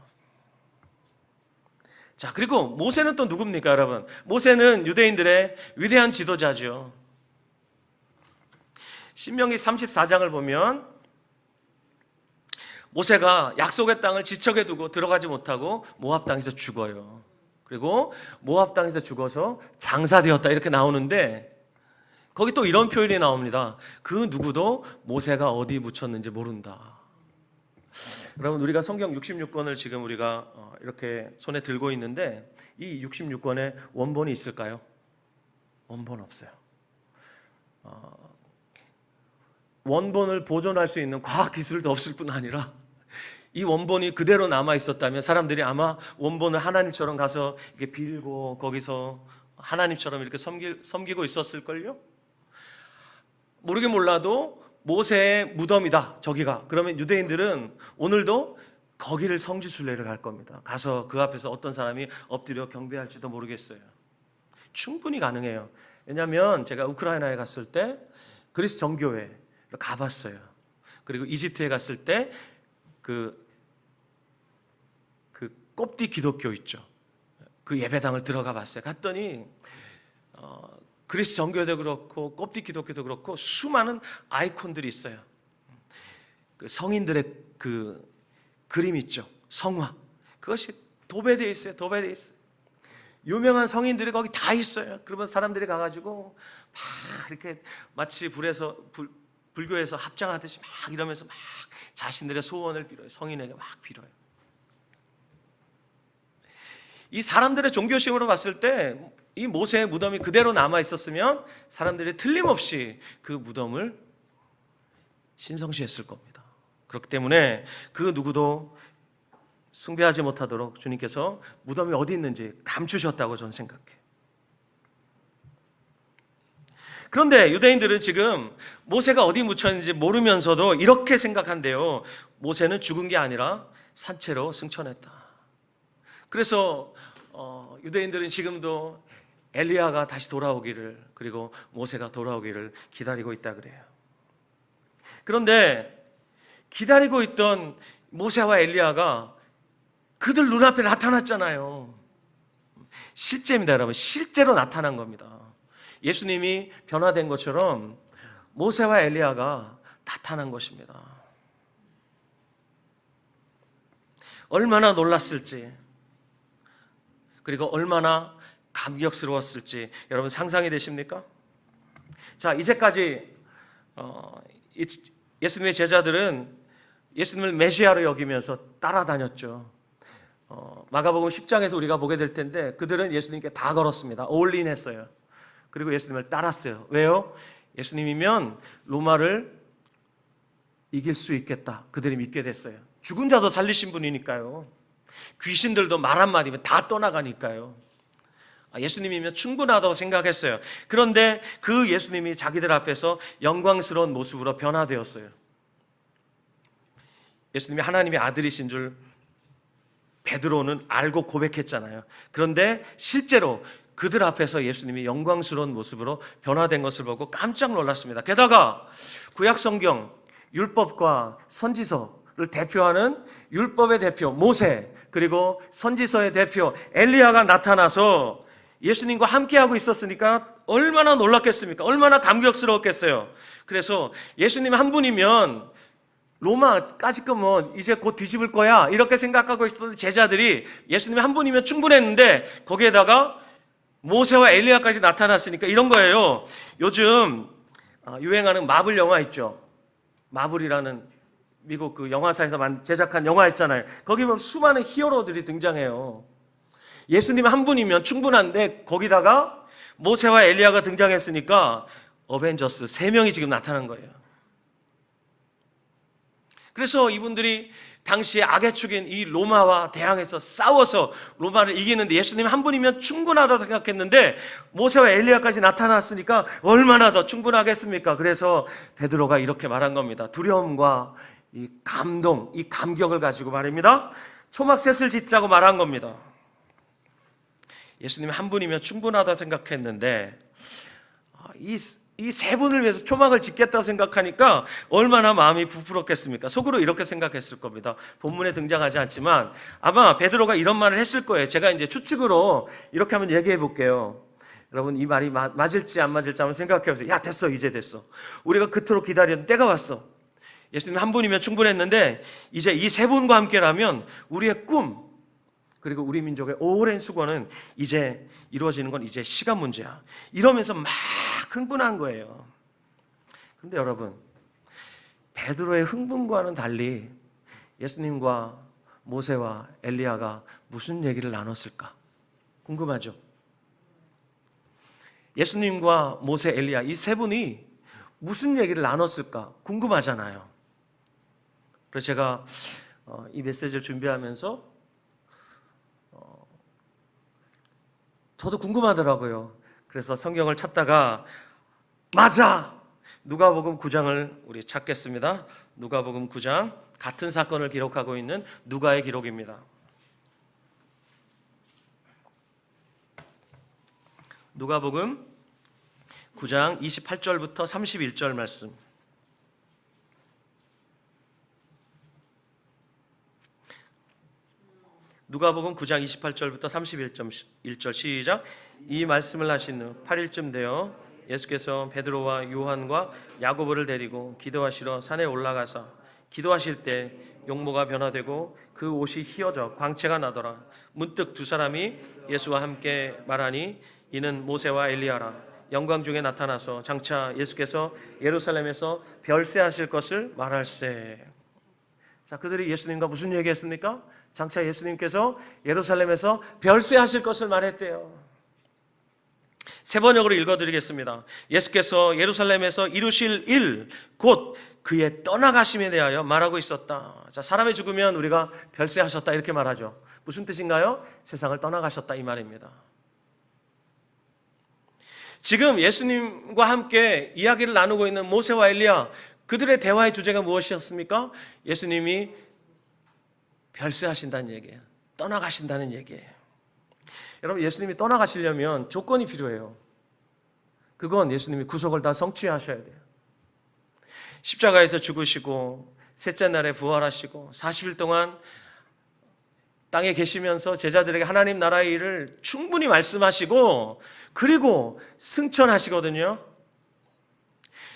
자, 그리고 모세는 또 누굽니까, 여러분? 모세는 유대인들의 위대한 지도자죠. 신명기 34장을 보면 모세가 약속의 땅을 지척에 두고 들어가지 못하고 모압 땅에서 죽어요. 그리고 모압 땅에서 죽어서 장사되었다 이렇게 나오는데 거기 또 이런 표현이 나옵니다. 그 누구도 모세가 어디 묻혔는지 모른다. 여러분, 우리가 성경 66권을 지금 우리가 이렇게 손에 들고 있는데 이 66권에 원본이 있을까요? 원본 없어요. 원본을 보존할 수 있는 과학 기술도 없을 뿐 아니라 이 원본이 그대로 남아 있었다면 사람들이 아마 원본을 하나님처럼 가서 이렇게 빌고 거기서 하나님처럼 이렇게 섬기고 있었을걸요? 모르긴 몰라도 모세의 무덤이다 저기가. 그러면 유대인들은 오늘도 거기를 성지순례를 갈 겁니다. 가서 그 앞에서 어떤 사람이 엎드려 경배할지도 모르겠어요. 충분히 가능해요. 왜냐하면 제가 우크라이나에 갔을 때 그리스 정교회를 가봤어요. 그리고 이집트에 갔을 때 그 kopti 기독교 있죠. 그 예배당을 들어가 봤어요. 갔더니 그리스 정교회도 그렇고 kopti 기독교도 그렇고 수많은 아이콘들이 있어요. 그 성인들의 그 그림 있죠. 성화. 그것이 도배되어 있어요. 도배되어 있어요. 유명한 성인들이 거기 다 있어요. 그러면 사람들이 가가지고 막 이렇게 마치 불교에서 합장하듯이 막 이러면서 막 자신들의 소원을 빌어요. 성인에게 막 빌어요. 이 사람들의 종교심으로 봤을 때 이 모세의 무덤이 그대로 남아 있었으면 사람들이 틀림없이 그 무덤을 신성시했을 겁니다. 그렇기 때문에 그 누구도 숭배하지 못하도록 주님께서 무덤이 어디 있는지 감추셨다고 저는 생각해요. 그런데 유대인들은 지금 모세가 어디 묻혔는지 모르면서도 이렇게 생각한대요. 모세는 죽은 게 아니라 산채로 승천했다. 그래서 유대인들은 지금도 엘리야가 다시 돌아오기를, 그리고 모세가 돌아오기를 기다리고 있다 그래요. 그런데 기다리고 있던 모세와 엘리야가 그들 눈앞에 나타났잖아요. 실제입니다, 여러분. 실제로 나타난 겁니다. 예수님이 변화된 것처럼 모세와 엘리야가 나타난 것입니다. 얼마나 놀랐을지, 그리고 얼마나 감격스러웠을지 여러분 상상이 되십니까? 자, 이제까지 예수님의 제자들은 예수님을 메시아로 여기면서 따라다녔죠. 마가복음 10장에서 우리가 보게 될 텐데 그들은 예수님께 다 걸었습니다. 올인했어요. 그리고 예수님을 따랐어요. 왜요? 예수님이면 로마를 이길 수 있겠다. 그들이 믿게 됐어요. 죽은 자도 살리신 분이니까요. 귀신들도 말 한마디면 다 떠나가니까요. 예수님이면 충분하다고 생각했어요. 그런데 그 예수님이 자기들 앞에서 영광스러운 모습으로 변화되었어요. 예수님이 하나님의 아들이신 줄 베드로는 알고 고백했잖아요. 그런데 실제로 그들 앞에서 예수님이 영광스러운 모습으로 변화된 것을 보고 깜짝 놀랐습니다. 게다가 구약 성경 율법과 선지서를 대표하는 율법의 대표 모세, 그리고 선지서의 대표 엘리야가 나타나서 예수님과 함께하고 있었으니까 얼마나 놀랐겠습니까? 얼마나 감격스러웠겠어요. 그래서 예수님 한 분이면 로마까지 거면 이제 곧 뒤집을 거야 이렇게 생각하고 있었던 제자들이 예수님 한 분이면 충분했는데 거기에다가 모세와 엘리야까지 나타났으니까 이런 거예요. 요즘 유행하는 마블 영화 있죠. 마블이라는 미국 그 영화사에서 제작한 영화 있잖아요. 거기 보면 수많은 히어로들이 등장해요. 예수님 한 분이면 충분한데 거기다가 모세와 엘리야가 등장했으니까 어벤져스 3명이 지금 나타난 거예요. 그래서 이분들이 당시에 악의 축인 이 로마와 대항해서 싸워서 로마를 이기는데 예수님 한 분이면 충분하다고 생각했는데 모세와 엘리야까지 나타났으니까 얼마나 더 충분하겠습니까? 그래서 베드로가 이렇게 말한 겁니다. 두려움과 이 감동, 이 감격을 가지고 말입니다. 초막셋을 짓자고 말한 겁니다. 예수님 한 분이면 충분하다 생각했는데 이 세 분을 위해서 초막을 짓겠다고 생각하니까 얼마나 마음이 부풀었겠습니까? 속으로 이렇게 생각했을 겁니다. 본문에 등장하지 않지만 아마 베드로가 이런 말을 했을 거예요. 제가 이제 추측으로 이렇게 한번 얘기해 볼게요. 여러분 이 말이 맞을지 안 맞을지 한번 생각해 보세요. 야 됐어, 이제 됐어. 우리가 그토록 기다리던 때가 왔어. 예수님 한 분이면 충분했는데 이제 이 세 분과 함께라면 우리의 꿈, 그리고 우리 민족의 오랜 수고는 이제 이루어지는 건 이제 시간 문제야. 이러면서 막 흥분한 거예요. 그런데 여러분, 베드로의 흥분과는 달리 예수님과 모세와 엘리야가 무슨 얘기를 나눴을까? 궁금하죠? 예수님과 모세, 엘리야 이 세 분이 무슨 얘기를 나눴을까? 궁금하잖아요. 그래서 제가 이 메시지를 준비하면서 저도 궁금하더라고요. 그래서 성경을 찾다가 맞아! 누가복음 9장을 우리 찾겠습니다. 누가복음 9장, 같은 사건을 기록하고 있는 누가의 기록입니다. 누가복음 9장 28절부터 31절 말씀. 누가복음 9장 28절부터 31절 시작. 이 말씀을 하신 후 8일쯤 되어 예수께서 베드로와 요한과 야고보를 데리고 기도하시러 산에 올라가사 기도하실 때 용모가 변화되고 그 옷이 휘어져 광채가 나더라. 문득 두 사람이 예수와 함께 말하니 이는 모세와 엘리야라. 영광 중에 나타나서 장차 예수께서 예루살렘에서 별세하실 것을 말할세. 자, 그들이 예수님과 무슨 얘기했습니까? 장차 예수님께서 예루살렘에서 별세하실 것을 말했대요. 세 번역으로 읽어드리겠습니다. 예수께서 예루살렘에서 이루실 일, 곧 그의 떠나가심에 대하여 말하고 있었다. 자, 사람이 죽으면 우리가 별세하셨다 이렇게 말하죠. 무슨 뜻인가요? 세상을 떠나가셨다 이 말입니다. 지금 예수님과 함께 이야기를 나누고 있는 모세와 엘리야, 그들의 대화의 주제가 무엇이었습니까? 예수님이 별세하신다는 얘기예요. 떠나가신다는 얘기예요. 여러분, 예수님이 떠나가시려면 조건이 필요해요. 그건 예수님이 구속을 다 성취하셔야 돼요. 십자가에서 죽으시고 셋째 날에 부활하시고 40일 동안 땅에 계시면서 제자들에게 하나님 나라의 일을 충분히 말씀하시고 그리고 승천하시거든요.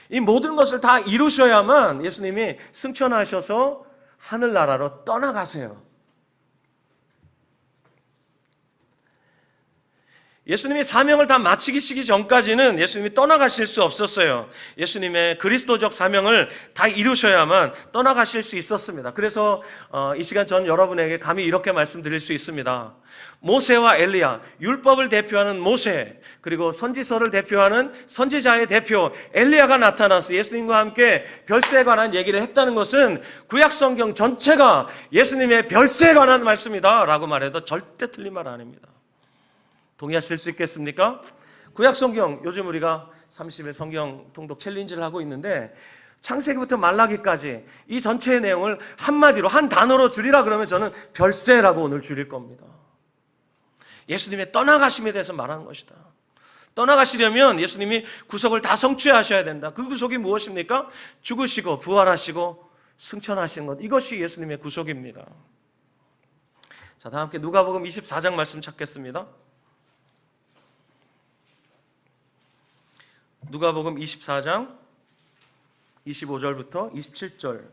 이 모든 것을 다 이루셔야만 예수님이 승천하셔서 하늘나라로 떠나가세요. 예수님이 사명을 다 마치시기 전까지는 예수님이 떠나가실 수 없었어요. 예수님의 그리스도적 사명을 다 이루셔야만 떠나가실 수 있었습니다. 그래서 이 시간 전 여러분에게 감히 이렇게 말씀드릴 수 있습니다. 모세와 엘리야, 율법을 대표하는 모세, 그리고 선지서를 대표하는 선지자의 대표 엘리야가 나타나서 예수님과 함께 별세에 관한 얘기를 했다는 것은 구약 성경 전체가 예수님의 별세에 관한 말씀이다 라고 말해도 절대 틀린 말 아닙니다. 동의하실 수 있겠습니까? 구약 성경, 요즘 우리가 30일 성경 통독 챌린지를 하고 있는데 창세기부터 말라기까지 이 전체의 내용을 한마디로 한 단어로 줄이라 그러면 저는 별세라고 오늘 줄일 겁니다. 예수님의 떠나가심에 대해서 말하는 것이다. 떠나가시려면 예수님이 구속을 다 성취하셔야 된다. 그 구속이 무엇입니까? 죽으시고 부활하시고 승천하시는 것, 이것이 예수님의 구속입니다. 자, 다 함께 누가복음 24장 말씀 찾겠습니다. 누가복음 24장 25절부터 27절.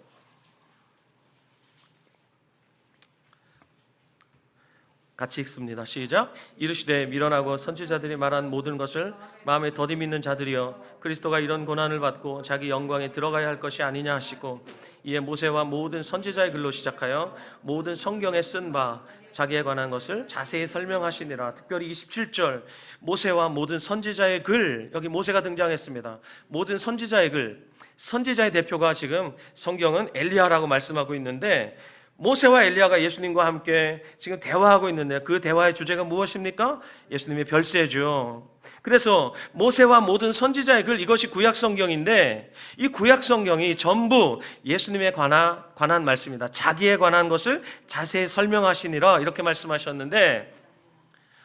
같이 읽습니다. 시작. 이르시되 미련하고 선지자들이 말한 모든 것을 마음에 더디 믿는 자들이여, 그리스도가 이런 고난을 받고 자기 영광에 들어가야 할 것이 아니냐 하시고, 이에 모세와 모든 선지자의 글로 시작하여 모든 성경에 쓴 바 자기에 관한 것을 자세히 설명하시니라. 특별히 27절 모세와 모든 선지자의 글, 여기 모세가 등장했습니다. 모든 선지자의 글, 선지자의 대표가 지금 성경은 엘리야라고 말씀하고 있는데, 모세와 엘리야가 예수님과 함께 지금 대화하고 있는데 그 대화의 주제가 무엇입니까? 예수님의 별세죠. 그래서 모세와 모든 선지자의 글, 이것이 구약 성경인데 이 구약 성경이 전부 예수님에 관한 말씀이다. 자기에 관한 것을 자세히 설명하시니라 이렇게 말씀하셨는데,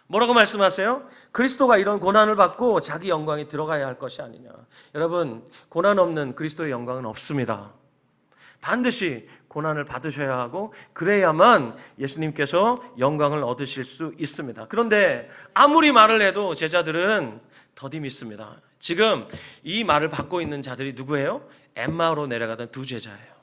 뭐라고 말씀하세요? 그리스도가 이런 고난을 받고 자기 영광에 들어가야 할 것이 아니냐. 여러분, 고난 없는 그리스도의 영광은 없습니다. 반드시 고난을 받으셔야 하고 그래야만 예수님께서 영광을 얻으실 수 있습니다. 그런데 아무리 말을 해도 제자들은 더디 믿습니다. 지금 이 말을 받고 있는 자들이 누구예요? 엠마오로 내려가던 두 제자예요.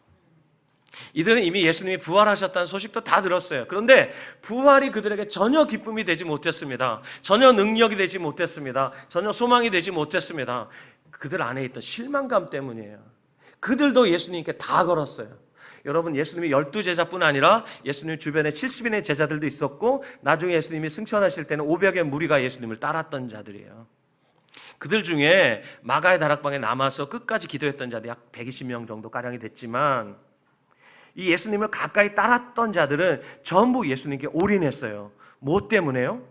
이들은 이미 예수님이 부활하셨다는 소식도 다 들었어요. 그런데 부활이 그들에게 전혀 기쁨이 되지 못했습니다. 전혀 능력이 되지 못했습니다. 전혀 소망이 되지 못했습니다. 그들 안에 있던 실망감 때문이에요. 그들도 예수님께 다 걸었어요. 여러분, 예수님이 12제자뿐 아니라 예수님 주변에 70인의 제자들도 있었고 나중에 예수님이 승천하실 때는 500의 무리가 예수님을 따랐던 자들이에요. 그들 중에 마가의 다락방에 남아서 끝까지 기도했던 자들이 약 120명 정도 가량이 됐지만 이 예수님을 가까이 따랐던 자들은 전부 예수님께 올인했어요. 뭐 때문에요?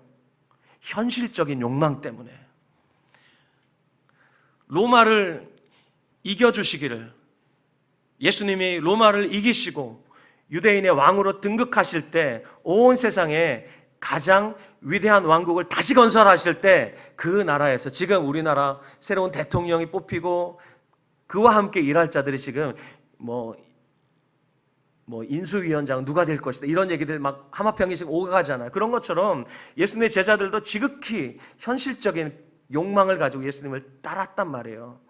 현실적인 욕망 때문에. 로마를 이겨주시기를, 예수님이 로마를 이기시고 유대인의 왕으로 등극하실 때 온 세상에 가장 위대한 왕국을 다시 건설하실 때 그 나라에서 지금 우리나라 새로운 대통령이 뽑히고 그와 함께 일할 자들이 지금 뭐 인수위원장 누가 될 것이다 이런 얘기들 막 하마평이 지금 오가잖아요. 그런 것처럼 예수님의 제자들도 지극히 현실적인 욕망을 가지고 예수님을 따랐단 말이에요.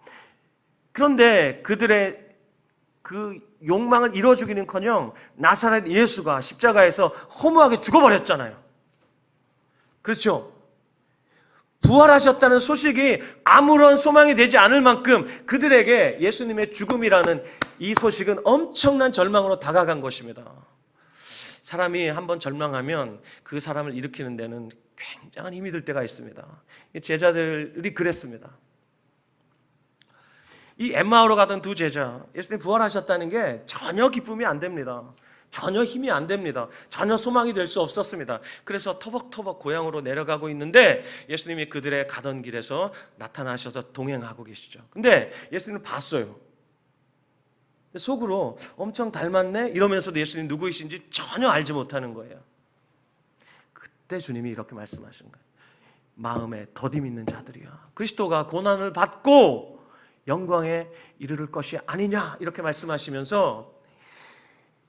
그런데 그들의 그 욕망을 이뤄주기는커녕 나사렛 예수가 십자가에서 허무하게 죽어버렸잖아요. 그렇죠? 부활하셨다는 소식이 아무런 소망이 되지 않을 만큼 그들에게 예수님의 죽음이라는 이 소식은 엄청난 절망으로 다가간 것입니다. 사람이 한번 절망하면 그 사람을 일으키는 데는 굉장한 힘이 들 때가 있습니다. 제자들이 그랬습니다. 이 엠마오로 가던 두 제자, 예수님 부활하셨다는 게 전혀 기쁨이 안 됩니다. 전혀 힘이 안 됩니다. 전혀 소망이 될 수 없었습니다. 그래서 터벅터벅 고향으로 내려가고 있는데 예수님이 그들의 가던 길에서 나타나셔서 동행하고 계시죠. 근데 예수님을 봤어요. 속으로 엄청 닮았네 이러면서도 예수님 누구이신지 전혀 알지 못하는 거예요. 그때 주님이 이렇게 말씀하신 거예요. 마음에 더디 있는 자들이야. 그리스도가 고난을 받고 영광에 이르를 것이 아니냐 이렇게 말씀하시면서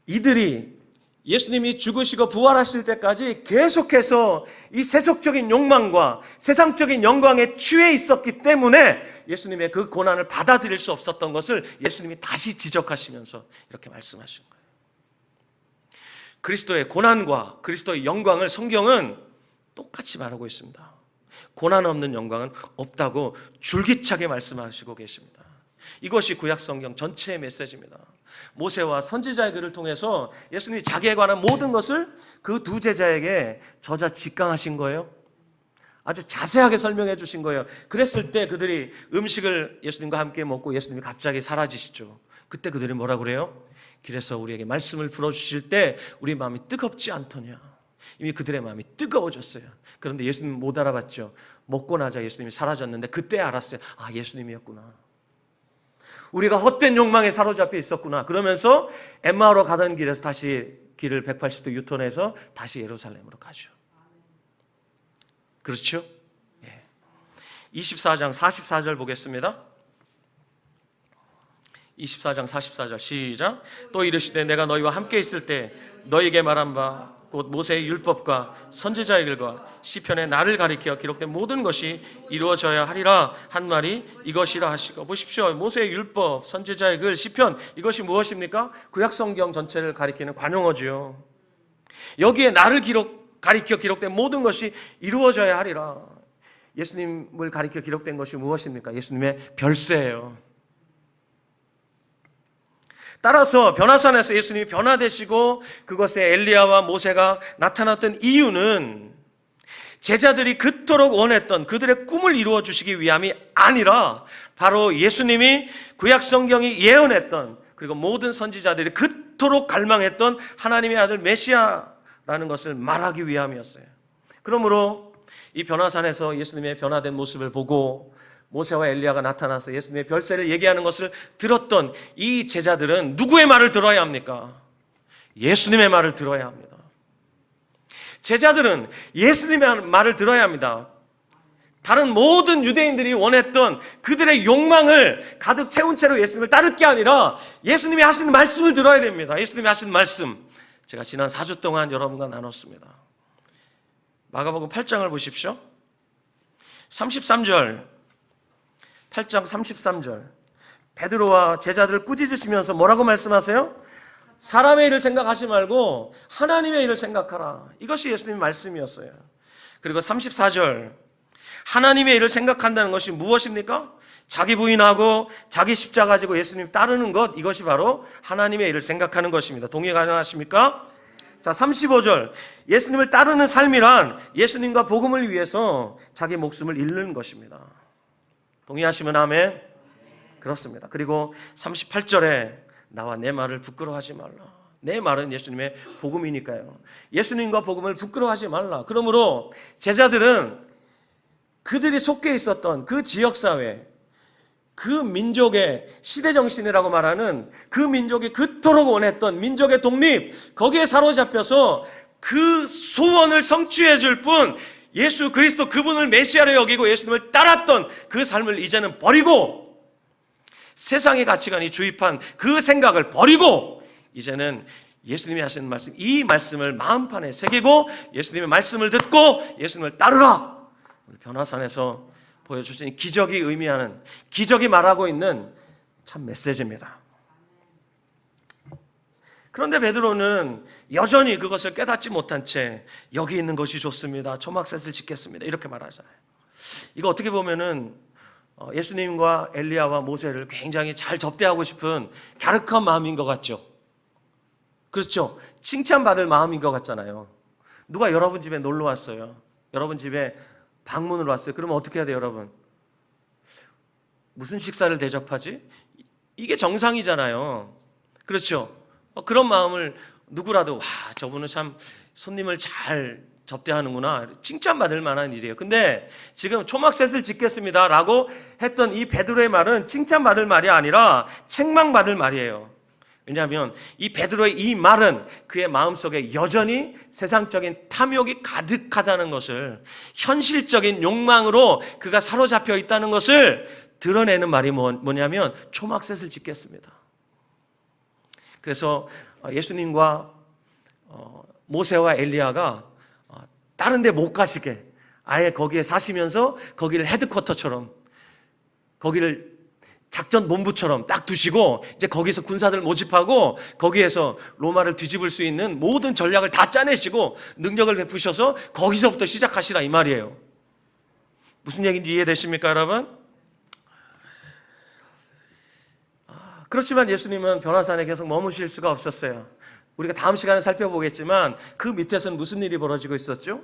이들이 예수님이 죽으시고 부활하실 때까지 계속해서 이 세속적인 욕망과 세상적인 영광에 취해 있었기 때문에 예수님의 그 고난을 받아들일 수 없었던 것을 예수님이 다시 지적하시면서 이렇게 말씀하신 거예요. 그리스도의 고난과 그리스도의 영광을 성경은 똑같이 말하고 있습니다. 고난 없는 영광은 없다고 줄기차게 말씀하시고 계십니다. 이것이 구약 성경 전체의 메시지입니다. 모세와 선지자의 글을 통해서 예수님이 자기에 관한 모든 것을 그 두 제자에게 저자 직강하신 거예요. 아주 자세하게 설명해 주신 거예요. 그랬을 때 그들이 음식을 예수님과 함께 먹고 예수님이 갑자기 사라지시죠. 그때 그들이 뭐라 그래요? 길에서 우리에게 말씀을 불어주실 때 우리 마음이 뜨겁지 않더냐. 이미 그들의 마음이 뜨거워졌어요. 그런데 예수님 못 알아봤죠. 먹고 나자 예수님이 사라졌는데 그때 알았어요. 아, 예수님이었구나. 우리가 헛된 욕망에 사로잡혀 있었구나. 그러면서 엠마오로 가던 길에서 다시 길을 180도 유턴해서 다시 예루살렘으로 가죠. 그렇죠? 예. 24장 44절 보겠습니다. 24장 44절 시작. 또 이르시되 내가 너희와 함께 있을 때 너희에게 말한 바 곧 모세의 율법과 선지자의 글과 시편에 나를 가리켜 기록된 모든 것이 이루어져야 하리라 한 말이 이것이라 하시고. 보십시오. 모세의 율법, 선지자의 글, 시편, 이것이 무엇입니까? 구약 성경 전체를 가리키는 관용어지요. 여기에 나를 가리켜 기록된 모든 것이 이루어져야 하리라. 예수님을 가리켜 기록된 것이 무엇입니까? 예수님의 별세예요. 따라서 변화산에서 예수님이 변화되시고 그것에 엘리야와 모세가 나타났던 이유는 제자들이 그토록 원했던 그들의 꿈을 이루어 주시기 위함이 아니라 바로 예수님이 구약 성경이 예언했던 그리고 모든 선지자들이 그토록 갈망했던 하나님의 아들 메시아라는 것을 말하기 위함이었어요. 그러므로 이 변화산에서 예수님의 변화된 모습을 보고 모세와 엘리야가 나타나서 예수님의 별세를 얘기하는 것을 들었던 이 제자들은 누구의 말을 들어야 합니까? 예수님의 말을 들어야 합니다. 제자들은 예수님의 말을 들어야 합니다. 다른 모든 유대인들이 원했던 그들의 욕망을 가득 채운 채로 예수님을 따를 게 아니라 예수님이 하시는 말씀을 들어야 됩니다. 예수님이 하시는 말씀, 제가 지난 4주 동안 여러분과 나눴습니다. 마가복음 8장을 보십시오. 33절 8장 33절 베드로와 제자들을 꾸짖으시면서 뭐라고 말씀하세요? 사람의 일을 생각하지 말고 하나님의 일을 생각하라. 이것이 예수님의 말씀이었어요. 그리고 34절 하나님의 일을 생각한다는 것이 무엇입니까? 자기 부인하고 자기 십자가 가지고 예수님 따르는 것, 이것이 바로 하나님의 일을 생각하는 것입니다. 동의 가능하십니까? 자, 35절 예수님을 따르는 삶이란 예수님과 복음을 위해서 자기 목숨을 잃는 것입니다. 동의하시면 아멘. 그렇습니다. 그리고 38절에 나와 내 말을 부끄러워하지 말라. 내 말은 예수님의 복음이니까요. 예수님과 복음을 부끄러워하지 말라. 그러므로 제자들은 그들이 속해 있었던 그 지역사회, 그 민족의 시대정신이라고 말하는 그 민족이 그토록 원했던 민족의 독립, 거기에 사로잡혀서 그 소원을 성취해 줄 뿐 예수 그리스도 그분을 메시아로 여기고 예수님을 따랐던 그 삶을 이제는 버리고 세상의 가치관이 주입한 그 생각을 버리고 이제는 예수님이 하시는 말씀, 이 말씀을 마음판에 새기고 예수님의 말씀을 듣고 예수님을 따르라. 변화산에서 보여주신 기적이 의미하는, 기적이 말하고 있는 참 메시지입니다. 그런데 베드로는 여전히 그것을 깨닫지 못한 채 여기 있는 것이 좋습니다. 초막셋을 짓겠습니다. 이렇게 말하잖아요. 이거 어떻게 보면은 예수님과 엘리야와 모세를 굉장히 잘 접대하고 싶은 갸륵한 마음인 것 같죠. 그렇죠. 칭찬받을 마음인 것 같잖아요. 누가 여러분 집에 놀러 왔어요. 여러분 집에 방문을 왔어요. 그러면 어떻게 해야 돼요, 여러분? 무슨 식사를 대접하지? 이게 정상이잖아요. 그렇죠. 그런 마음을 누구라도 와, 저분은 참 손님을 잘 접대하는구나, 칭찬받을 만한 일이에요. 근데 지금 초막셋을 짓겠습니다 라고 했던 이 베드로의 말은 칭찬받을 말이 아니라 책망받을 말이에요. 왜냐하면 이 베드로의 이 말은 그의 마음속에 여전히 세상적인 탐욕이 가득하다는 것을, 현실적인 욕망으로 그가 사로잡혀 있다는 것을 드러내는 말이 뭐냐면 초막셋을 짓겠습니다. 그래서 예수님과 모세와 엘리야가 다른 데 못 가시게 아예 거기에 사시면서 거기를 헤드쿼터처럼, 거기를 작전 본부처럼 딱 두시고 이제 거기서 군사들 모집하고 거기에서 로마를 뒤집을 수 있는 모든 전략을 다 짜내시고 능력을 베푸셔서 거기서부터 시작하시라 이 말이에요. 무슨 얘기인지 이해되십니까, 여러분? 그렇지만 예수님은 변화산에 계속 머무실 수가 없었어요. 우리가 다음 시간에 살펴보겠지만 그 밑에서는 무슨 일이 벌어지고 있었죠?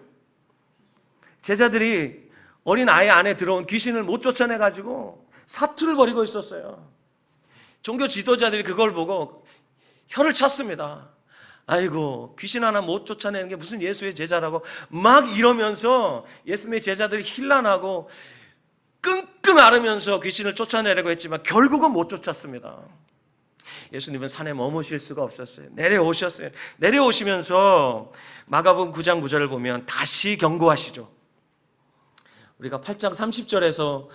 제자들이 어린 아이 안에 들어온 귀신을 못 쫓아내가지고 사투를 벌이고 있었어요. 종교 지도자들이 그걸 보고 혀를 찼습니다. 아이고, 귀신 하나 못 쫓아내는 게 무슨 예수의 제자라고 막 이러면서 예수님의 제자들이 힐난하고 끙끙 앓으면서 귀신을 쫓아내려고 했지만 결국은 못 쫓았습니다. 예수님은 산에 머무실 수가 없었어요. 내려오셨어요. 내려오시면서 마가복음 9장 9절을 보면 다시 경고하시죠. 우리가 8장 30절에서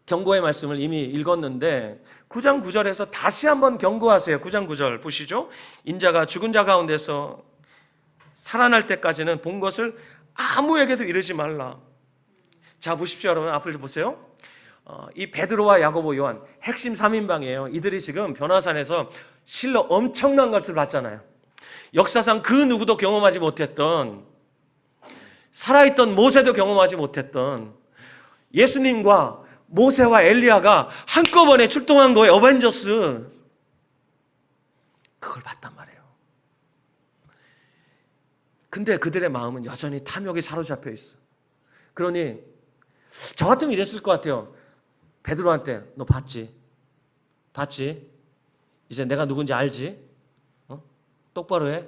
경고의 말씀을 이미 읽었는데 9장 9절에서 다시 한번 경고하세요. 9장 9절 보시죠. 인자가 죽은 자 가운데서 살아날 때까지는 본 것을 아무에게도 이르지 말라. 자, 보십시오. 여러분 앞을 보세요. 이 베드로와 야고보, 요한 핵심 3인방이에요. 이들이 지금 변화산에서 실로 엄청난 것을 봤잖아요. 역사상 그 누구도 경험하지 못했던, 살아있던 모세도 경험하지 못했던 예수님과 모세와 엘리야가 한꺼번에 출동한 거예요. 어벤져스. 그걸 봤단 말이에요. 근데 그들의 마음은 여전히 탐욕에 사로잡혀 있어. 그러니 저 같으면 이랬을 것 같아요. 베드로한테 너 봤지? 봤지? 이제 내가 누군지 알지? 똑바로 해.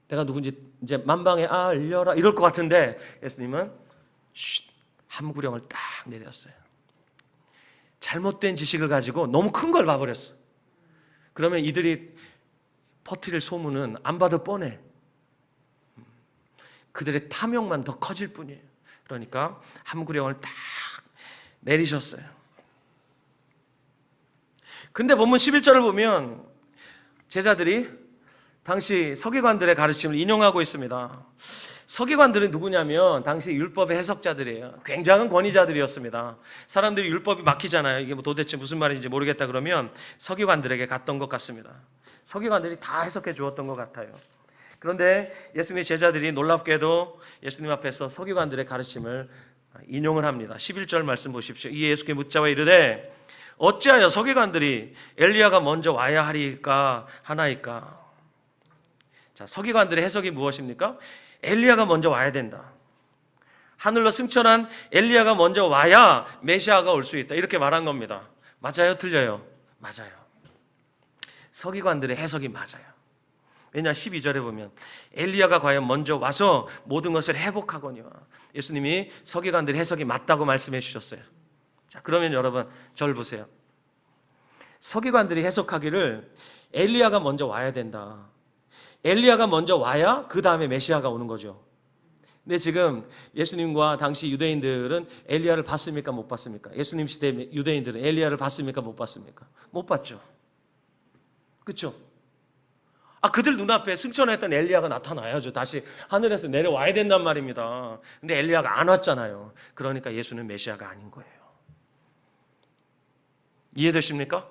내가 누군지 이제 만방에 알려라 이럴 것 같은데 예수님은 함구령을 딱 내렸어요. 잘못된 지식을 가지고 너무 큰 걸 봐버렸어. 그러면 이들이 퍼뜨릴 소문은 안 봐도 뻔해. 그들의 탐욕만 더 커질 뿐이에요. 그러니까 함구령을 딱 내리셨어요. 근데 본문 11절을 보면 제자들이 당시 서기관들의 가르침을 인용하고 있습니다. 서기관들은 누구냐면 당시 율법의 해석자들이에요. 굉장한 권위자들이었습니다. 사람들이 율법이 막히잖아요. 이게 뭐 도대체 무슨 말인지 모르겠다 그러면 서기관들에게 갔던 것 같습니다. 서기관들이 다 해석해 주었던 것 같아요. 그런데 예수님의 제자들이 놀랍게도 예수님 앞에서 서기관들의 가르침을 인용을 합니다. 11절 말씀 보십시오. 이에 예수께 묻자와 이르되 어찌하여 서기관들이 엘리야가 먼저 와야 하리까 하나이까. 자, 서기관들의 해석이 무엇입니까? 엘리야가 먼저 와야 된다. 하늘로 승천한 엘리야가 먼저 와야 메시아가 올 수 있다. 이렇게 말한 겁니다. 맞아요? 틀려요? 맞아요. 서기관들의 해석이 맞아요. 왜냐 12절에 보면 엘리야가 과연 먼저 와서 모든 것을 회복하거니와. 예수님이 서기관들의 해석이 맞다고 말씀해 주셨어요. 자, 그러면 여러분 저를 보세요. 서기관들이 해석하기를 엘리야가 먼저 와야 된다. 엘리야가 먼저 와야 그 다음에 메시아가 오는 거죠. 근데 지금 예수님과 당시 유대인들은 엘리야를 봤습니까? 못 봤습니까? 예수님 시대 유대인들은 엘리야를 봤습니까? 못 봤습니까? 못 봤죠. 그렇죠? 그들 눈앞에 승천했던 엘리야가 나타나야죠. 다시 하늘에서 내려와야 된단 말입니다. 근데 엘리야가 안 왔잖아요. 그러니까 예수는 메시아가 아닌 거예요. 이해되십니까?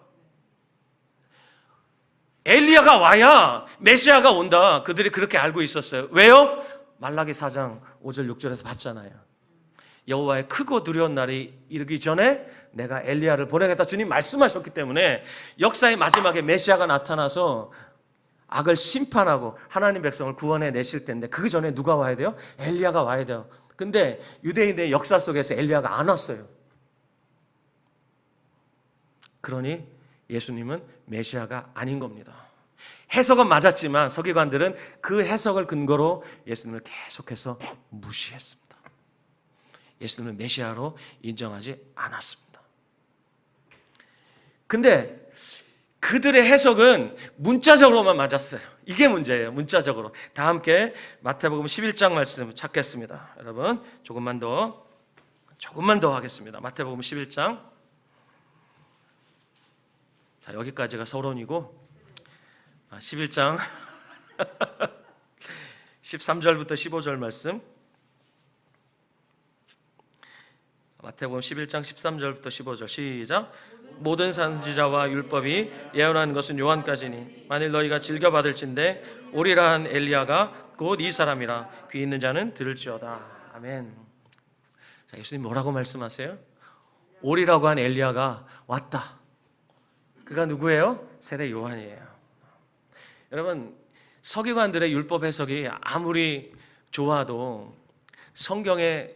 엘리야가 와야 메시아가 온다. 그들이 그렇게 알고 있었어요. 왜요? 말라기 4장 5절 6절에서 봤잖아요. 여호와의 크고 두려운 날이 이르기 전에 내가 엘리야를 보내겠다 주님 말씀하셨기 때문에 역사의 마지막에 메시아가 나타나서 악을 심판하고 하나님 백성을 구원해 내실 텐데 그 전에 누가 와야 돼요? 엘리야가 와야 돼요. 근데 유대인의 역사 속에서 엘리야가 안 왔어요. 그러니 예수님은 메시아가 아닌 겁니다. 해석은 맞았지만 서기관들은 그 해석을 근거로 예수님을 계속해서 무시했습니다. 예수님을 메시아로 인정하지 않았습니다. 근데 그들의 해석은 문자적으로만 맞았어요. 이게 문제예요. 문자적으로. 다 함께 마태복음 11장 말씀 찾겠습니다. 여러분 조금만 더 하겠습니다. 마태복음 11장. 자, 여기까지가 서론이고 11장 13절부터 15절 말씀. 마태복음 11장 13절부터 15절 시작. 모든 선지자와 율법이 예언한 것은 요한까지니 만일 너희가 즐겨 받을진대 오리라 한 엘리야가 곧 이 사람이라 귀 있는 자는 들을지어다. 아멘. 자, 예수님 뭐라고 말씀하세요? 오리라고 한 엘리야가 왔다. 그가 누구예요? 세례 요한이에요. 여러분 서기관들의 율법 해석이 아무리 좋아도 성경의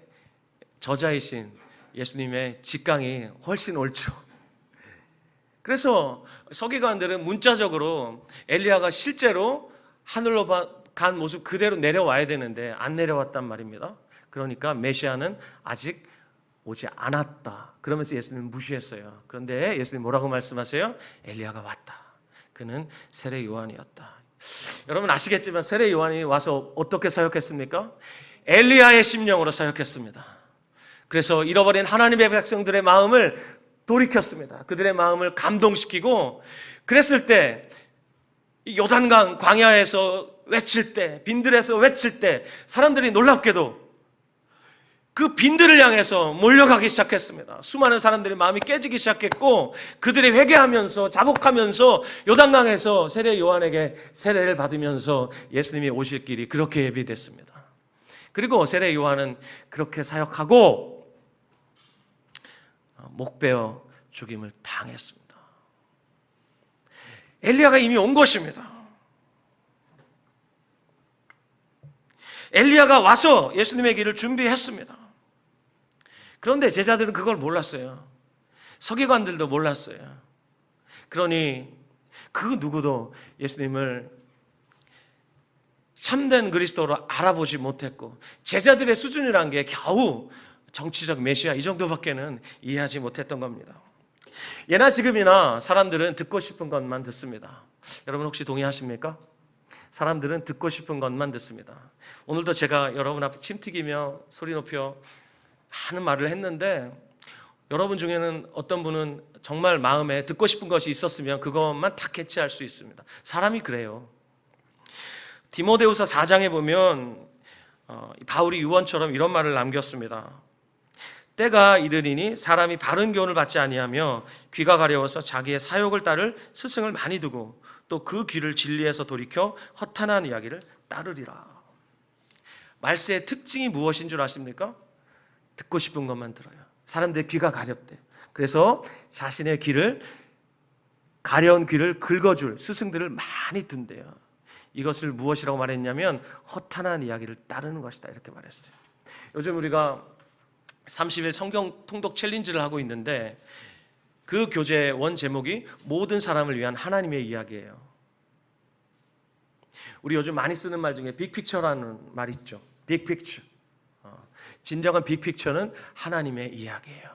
저자이신 예수님의 직강이 훨씬 옳죠. 그래서 서기관들은 문자적으로 엘리야가 실제로 하늘로 간 모습 그대로 내려와야 되는데 안 내려왔단 말입니다. 그러니까 메시아는 아직 오지 않았다. 그러면서 예수님은 무시했어요. 그런데 예수님 뭐라고 말씀하세요? 엘리야가 왔다. 그는 세례 요한이었다. 여러분 아시겠지만 세례 요한이 와서 어떻게 사역했습니까? 엘리야의 심령으로 사역했습니다. 그래서 잃어버린 하나님의 백성들의 마음을 돌이켰습니다. 그들의 마음을 감동시키고 그랬을 때 요단강 광야에서 외칠 때 빈들에서 외칠 때 사람들이 놀랍게도 그 빈들을 향해서 몰려가기 시작했습니다. 수많은 사람들의 마음이 깨지기 시작했고 그들이 회개하면서 자복하면서 요단강에서 세례 요한에게 세례를 받으면서 예수님이 오실 길이 그렇게 예비됐습니다. 그리고 세례 요한은 그렇게 사역하고 목베어 죽임을 당했습니다. 엘리야가 이미 온 것입니다. 엘리야가 와서 예수님의 길을 준비했습니다. 그런데 제자들은 그걸 몰랐어요. 서기관들도 몰랐어요. 그러니 그 누구도 예수님을 참된 그리스도로 알아보지 못했고 제자들의 수준이란 게 겨우 정치적 메시아 이 정도밖에는 이해하지 못했던 겁니다. 예나 지금이나 사람들은 듣고 싶은 것만 듣습니다. 여러분 혹시 동의하십니까? 사람들은 듣고 싶은 것만 듣습니다. 오늘도 제가 여러분 앞에 침튀기며 소리 높여 많은 말을 했는데 여러분 중에는 어떤 분은 정말 마음에 듣고 싶은 것이 있었으면 그것만 다 캐치할 수 있습니다. 사람이 그래요. 디모데후서 4장에 보면 바울이 유언처럼 이런 말을 남겼습니다. 때가 이르리니 사람이 바른 교훈을 받지 아니하며 귀가 가려워서 자기의 사욕을 따를 스승을 많이 두고 또 그 귀를 진리에서 돌이켜 허탄한 이야기를 따르리라. 말세의 특징이 무엇인 줄 아십니까? 듣고 싶은 것만 들어요. 사람들의 귀가 가렵대. 그래서 자신의 귀를 가려운 귀를 긁어줄 스승들을 많이 둔대요. 이것을 무엇이라고 말했냐면 허탄한 이야기를 따르는 것이다 이렇게 말했어요. 요즘 우리가 30일 성경 통독 챌린지를 하고 있는데 그 교재의 원 제목이 모든 사람을 위한 하나님의 이야기예요. 우리 요즘 많이 쓰는 말 중에 빅픽처라는 말 있죠. 빅픽처. 진정한 빅픽처는 하나님의 이야기예요.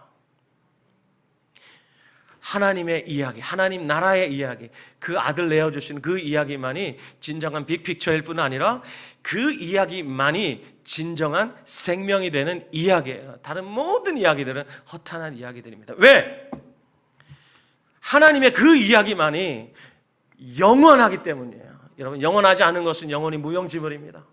하나님의 이야기, 하나님 나라의 이야기, 그 아들 내어주신 그 이야기만이 진정한 빅픽처일 뿐 아니라 그 이야기만이 진정한 생명이 되는 이야기예요. 다른 모든 이야기들은 허탄한 이야기들입니다. 왜? 하나님의 그 이야기만이 영원하기 때문이에요. 여러분 영원하지 않은 것은 영원히 무용지물입니다.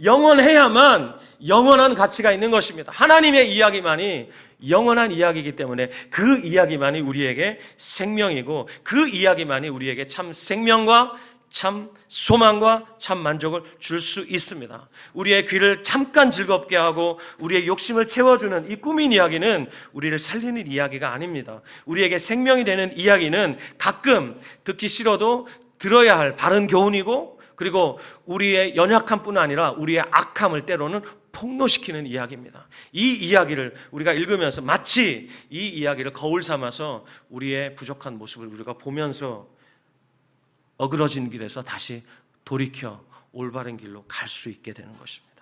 영원해야만 영원한 가치가 있는 것입니다. 하나님의 이야기만이 영원한 이야기이기 때문에 그 이야기만이 우리에게 생명이고 그 이야기만이 우리에게 참 생명과 참 소망과 참 만족을 줄 수 있습니다. 우리의 귀를 잠깐 즐겁게 하고 우리의 욕심을 채워주는 이 꾸민 이야기는 우리를 살리는 이야기가 아닙니다. 우리에게 생명이 되는 이야기는 가끔 듣기 싫어도 들어야 할 바른 교훈이고, 그리고 우리의 연약함뿐 아니라 우리의 악함을 때로는 폭로시키는 이야기입니다. 이 이야기를 우리가 읽으면서 마치 이 이야기를 거울 삼아서 우리의 부족한 모습을 우리가 보면서 어그러진 길에서 다시 돌이켜 올바른 길로 갈 수 있게 되는 것입니다.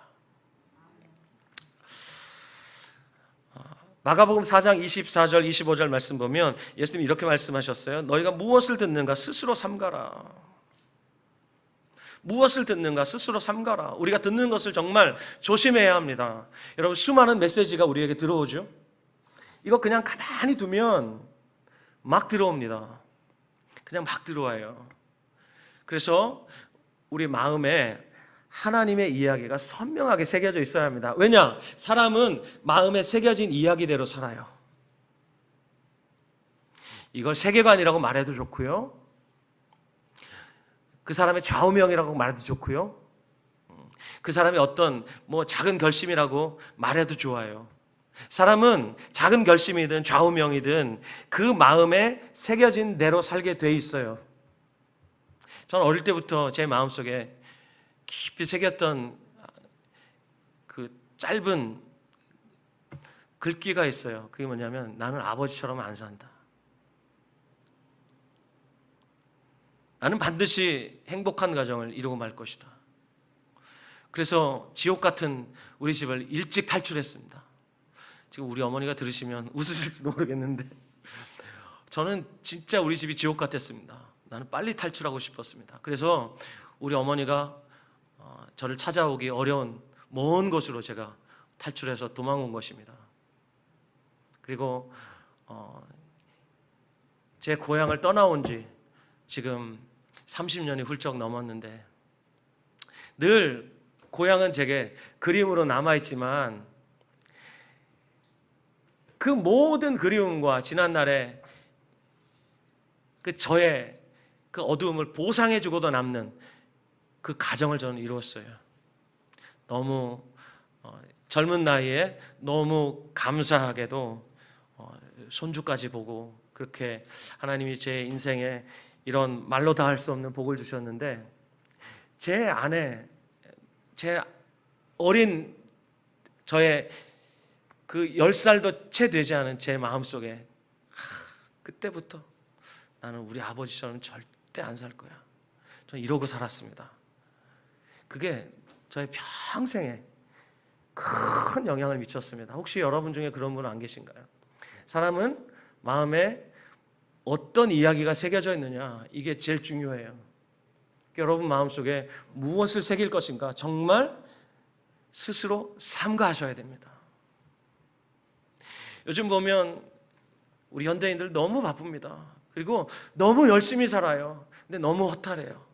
마가복음 4장 24절 25절 말씀 보면 예수님이 이렇게 말씀하셨어요. 너희가 무엇을 듣는가 스스로 삼가라. 무엇을 듣는가 스스로 삼가라. 우리가 듣는 것을 정말 조심해야 합니다. 여러분, 수많은 메시지가 우리에게 들어오죠. 이거 그냥 가만히 두면 막 들어옵니다. 그냥 막 들어와요. 그래서 우리 마음에 하나님의 이야기가 선명하게 새겨져 있어야 합니다. 왜냐? 사람은 마음에 새겨진 이야기대로 살아요. 이걸 세계관이라고 말해도 좋고요, 그 사람의 좌우명이라고 말해도 좋고요, 그 사람의 어떤 작은 결심이라고 말해도 좋아요. 사람은 작은 결심이든 좌우명이든 그 마음에 새겨진 대로 살게 돼 있어요. 저는 어릴 때부터 제 마음속에 깊이 새겼던 그 짧은 글귀가 있어요. 그게 뭐냐면, 나는 아버지처럼 안 산다. 나는 반드시 행복한 가정을 이루고 말 것이다. 그래서 지옥 같은 우리 집을 일찍 탈출했습니다. 지금 우리 어머니가 들으시면 웃으실지도 모르겠는데 저는 진짜 우리 집이 지옥 같았습니다. 나는 빨리 탈출하고 싶었습니다. 그래서 우리 어머니가 저를 찾아오기 어려운 먼 곳으로 제가 탈출해서 도망온 것입니다. 그리고 제 고향을 떠나온 지 지금 30년이 훌쩍 넘었는데, 늘 고향은 제게 그림으로 남아있지만 그 모든 그리움과 지난날의 그 저의 그 어두움을 보상해주고도 남는 그 가정을 저는 이루었어요. 너무 젊은 나이에 너무 감사하게도 손주까지 보고, 그렇게 하나님이 제 인생에 이런 말로 다 할 수 없는 복을 주셨는데, 제 아내, 제 어린 저의 그 10살도 채 되지 않은 제 마음속에 그때부터 나는 우리 아버지처럼 절대 안 살 거야. 저는 이러고 살았습니다. 그게 저의 평생에 큰 영향을 미쳤습니다. 혹시 여러분 중에 그런 분은 안 계신가요? 사람은 마음에 어떤 이야기가 새겨져 있느냐, 이게 제일 중요해요. 여러분 마음속에 무엇을 새길 것인가 정말 스스로 삼가하셔야 됩니다. 요즘 보면 우리 현대인들 너무 바쁩니다. 그리고 너무 열심히 살아요. 근데 너무 허탈해요.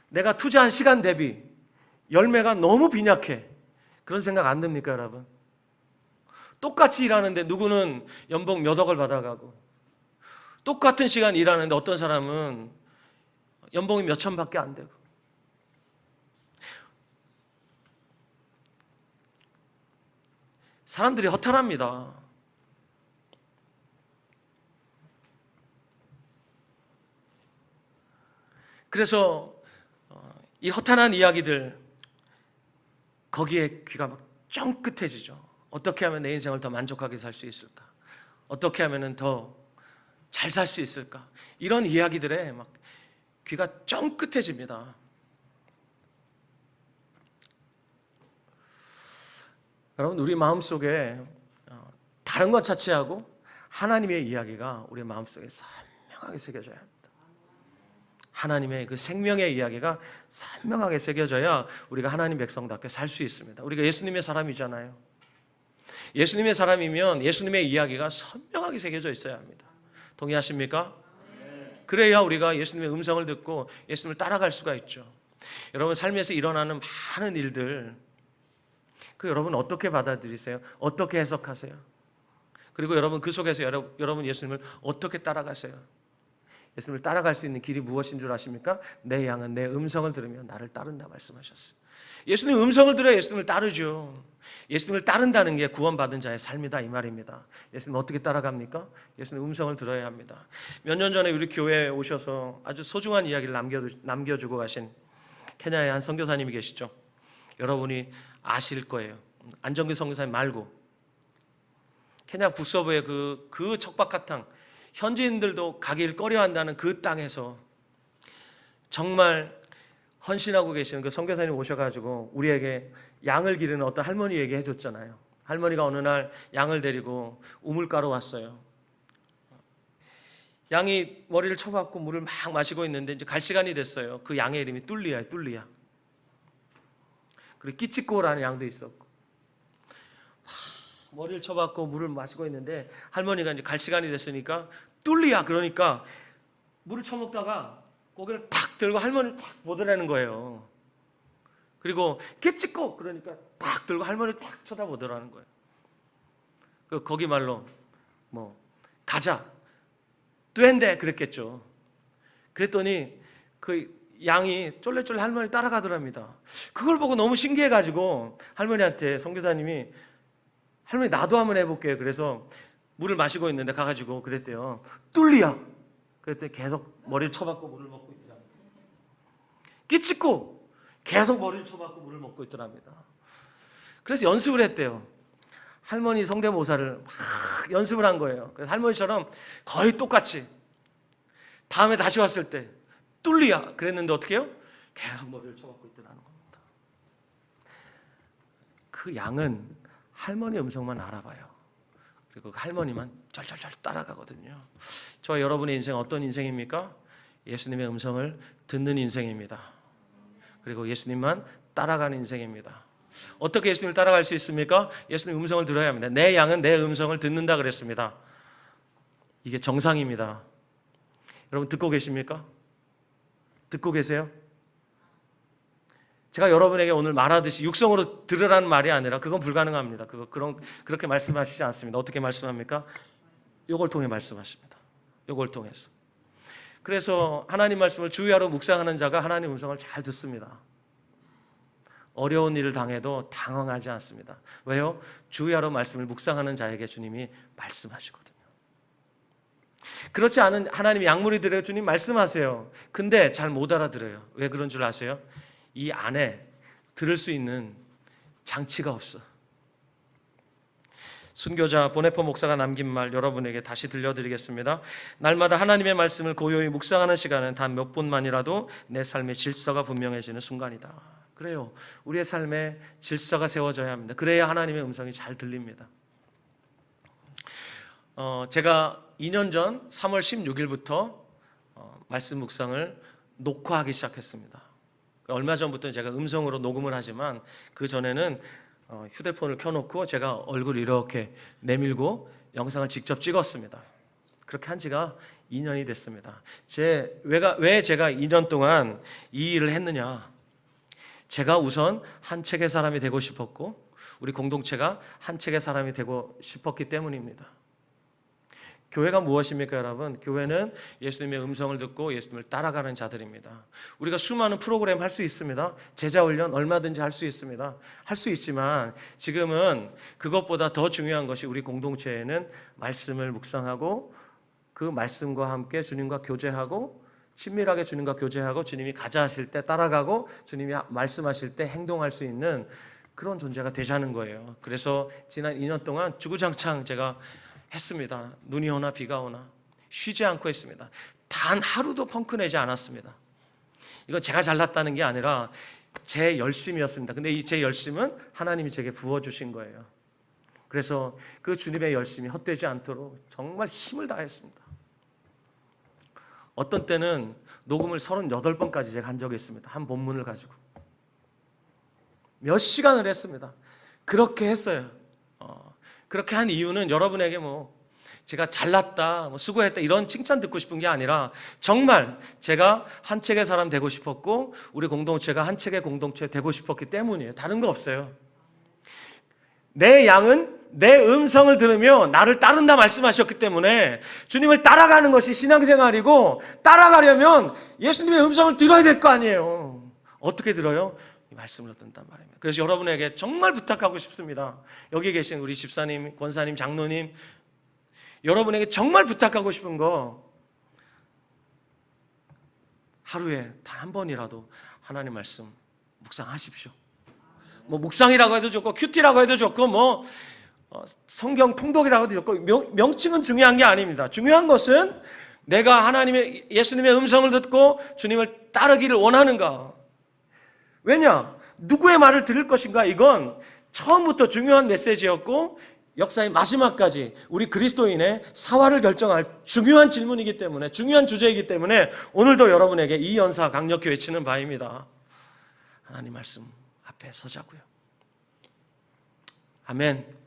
내가 투자한 시간 대비 열매가 너무 빈약해. 그런 생각 안 듭니까, 여러분? 똑같이 일하는데 누구는 연봉 몇 억을 받아가고, 똑같은 시간 일하는데 어떤 사람은 연봉이 몇 천밖에 안 되고. 사람들이 허탈합니다. 그래서 이 허탄한 이야기들, 거기에 귀가 막 쫑긋해지죠. 어떻게 하면 내 인생을 더 만족하게 살 수 있을까? 어떻게 하면 더 잘 살 수 있을까? 이런 이야기들에 막 귀가 쫑긋해집니다. 여러분, 우리 마음속에 다른 것 차치하고 하나님의 이야기가 우리 마음속에 선명하게 새겨져야 합니다. 하나님의 그 생명의 이야기가 선명하게 새겨져야 우리가 하나님 백성답게 살 수 있습니다. 우리가 예수님의 사람이잖아요. 예수님의 사람이면 예수님의 이야기가 선명하게 새겨져 있어야 합니다. 동의하십니까? 그래야 우리가 예수님의 음성을 듣고 예수님을 따라갈 수가 있죠. 여러분, 삶에서 일어나는 많은 일들, 그 여러분 어떻게 받아들이세요? 어떻게 해석하세요? 그리고 여러분 그 속에서 여러분 예수님을 어떻게 따라가세요? 예수님을 따라갈 수 있는 길이 무엇인 줄 아십니까? 내 양은 내 음성을 들으며 나를 따른다 말씀하셨어요. 예수님 음성을 들어야 예수님을 따르죠. 예수님을 따른다는 게 구원받은 자의 삶이다 이 말입니다. 예수님 어떻게 따라갑니까? 예수님 음성을 들어야 합니다. 몇 년 전에 우리 교회에 오셔서 아주 소중한 이야기를 남겨주고 가신 케냐의 한 선교사님이 계시죠. 여러분이 아실 거예요. 안정규 선교사님 말고 케냐 북서부의 그 척박한 땅, 현지인들도 가길 꺼려한다는 그 땅에서 정말 헌신하고 계시는 그 선교사님 오셔가지고 우리에게 양을 기르는 어떤 할머니 얘기해 줬잖아요. 할머니가 어느 날 양을 데리고 우물가로 왔어요. 양이 머리를 쳐박고 물을 막 마시고 있는데 이제 갈 시간이 됐어요. 그 양의 이름이 뚫리야예요. 뚫리야. 그리고 끼치꼬라는 양도 있었고 머리를 쳐박고 물을 마시고 있는데 할머니가 이제 갈 시간이 됐으니까 뚫리야 그러니까 물을 처먹다가 고개를 탁 들고 할머니를 탁 보더라는 거예요. 그리고 끼치꼬 그러니까 탁 들고 할머니를 탁 쳐다보더라는 거예요. 거기 말로 뭐 가자 뚜엔데 그랬겠죠. 그랬더니 그 양이 쫄래쫄래 할머니 따라가더랍니다. 그걸 보고 너무 신기해가지고 할머니한테 선교사님이 할머니 나도 한번 해볼게요. 그래서 물을 마시고 있는데 가가지고 그랬대요. 뚫리야. 그랬더니 계속 머리를 쳐박고 물을 먹고 있더랍니다. 끼치고 계속 머리를 쳐박고 물을 먹고 있더랍니다. 그래서 연습을 했대요. 할머니 성대모사를 막 연습을 한 거예요. 그래서 할머니처럼 거의 똑같이 다음에 다시 왔을 때 뚫리야 그랬는데 어떻게 해요? 계속 머리를 쳐박고 있더라는 겁니다. 그 양은 할머니 음성만 알아봐요. 그리고 그 할머니만 절절절 따라가거든요. 저와 여러분의 인생 어떤 인생입니까? 예수님의 음성을 듣는 인생입니다. 그리고 예수님만 따라가는 인생입니다. 어떻게 예수님을 따라갈 수 있습니까? 예수님 음성을 들어야 합니다. 내 양은 내 음성을 듣는다 그랬습니다. 이게 정상입니다. 여러분 듣고 계십니까? 듣고 계세요? 제가 여러분에게 오늘 말하듯이 육성으로 들으라는 말이 아니라 그건 불가능합니다. 그렇게 말씀하시지 않습니다. 어떻게 말씀합니까? 요걸 통해 말씀하십니다. 요걸 통해서. 그래서 하나님 말씀을 주의하러 묵상하는 자가 하나님 음성을 잘 듣습니다. 어려운 일을 당해도 당황하지 않습니다. 왜요? 주의하러 말씀을 묵상하는 자에게 주님이 말씀하시거든요. 그렇지 않은 하나님의 약물이들에게 주님 말씀하세요. 근데 잘 못 알아들어요. 왜 그런 줄 아세요? 이 안에 들을 수 있는 장치가 없어. 순교자 보네포 목사가 남긴 말 여러분에게 다시 들려드리겠습니다. 날마다 하나님의 말씀을 고요히 묵상하는 시간은 단 몇 분만이라도 내 삶의 질서가 분명해지는 순간이다. 그래요. 우리의 삶에 질서가 세워져야 합니다. 그래야 하나님의 음성이 잘 들립니다. 제가 2년 전 3월 16일부터 말씀 묵상을 녹화하기 시작했습니다. 얼마 전부터는 제가 음성으로 녹음을 하지만 그 전에는 휴대폰을 켜놓고 제가 얼굴 이렇게 내밀고 영상을 직접 찍었습니다. 그렇게 한 지가 2년이 됐습니다. 왜 제가 2년 동안 이 일을 했느냐? 제가 우선 한 책의 사람이 되고 싶었고 우리 공동체가 한 책의 사람이 되고 싶었기 때문입니다. 교회가 무엇입니까, 여러분? 교회는 예수님의 음성을 듣고 예수님을 따라가는 자들입니다. 우리가 수많은 프로그램 할 수 있습니다. 제자훈련 얼마든지 할 수 있습니다. 할 수 있지만 지금은 그것보다 더 중요한 것이 우리 공동체에는 말씀을 묵상하고 그 말씀과 함께 주님과 교제하고 친밀하게 주님과 교제하고 주님이 가자 하실 때 따라가고 주님이 말씀하실 때 행동할 수 있는 그런 존재가 되자는 거예요. 그래서 지난 2년 동안 주구장창 제가 했습니다. 눈이 오나 비가 오나 쉬지 않고 했습니다. 단 하루도 펑크 내지 않았습니다. 이건 제가 잘났다는 게 아니라 제 열심이었습니다. 근데 이 제 열심은 하나님이 제게 부어주신 거예요. 그래서 그 주님의 열심이 헛되지 않도록 정말 힘을 다했습니다. 어떤 때는 녹음을 38번까지 제가 한 적이 있습니다. 한 본문을 가지고 몇 시간을 했습니다. 그렇게 했어요. 그렇게 한 이유는 여러분에게 제가 잘났다, 수고했다 이런 칭찬 듣고 싶은 게 아니라 정말 제가 한 책의 사람 되고 싶었고 우리 공동체가 한 책의 공동체 되고 싶었기 때문이에요. 다른 거 없어요. 내 양은 내 음성을 들으며 나를 따른다 말씀하셨기 때문에 주님을 따라가는 것이 신앙생활이고, 따라가려면 예수님의 음성을 들어야 될 거 아니에요. 어떻게 들어요? 이 말씀을 듣는단 말입니다. 그래서 여러분에게 정말 부탁하고 싶습니다. 여기 계신 우리 집사님, 권사님, 장로님, 여러분에게 정말 부탁하고 싶은 거, 하루에 단 한 번이라도 하나님 말씀 묵상하십시오. 뭐 묵상이라고 해도 좋고 큐티라고 해도 좋고 뭐 성경 통독이라고 해도 좋고 명칭은 중요한 게 아닙니다. 중요한 것은 내가 하나님의 예수님의 음성을 듣고 주님을 따르기를 원하는가. 왜냐? 누구의 말을 들을 것인가? 이건 처음부터 중요한 메시지였고 역사의 마지막까지 우리 그리스도인의 사활을 결정할 중요한 질문이기 때문에, 중요한 주제이기 때문에 오늘도 여러분에게 이 연사 강력히 외치는 바입니다. 하나님 말씀 앞에 서자고요. 아멘.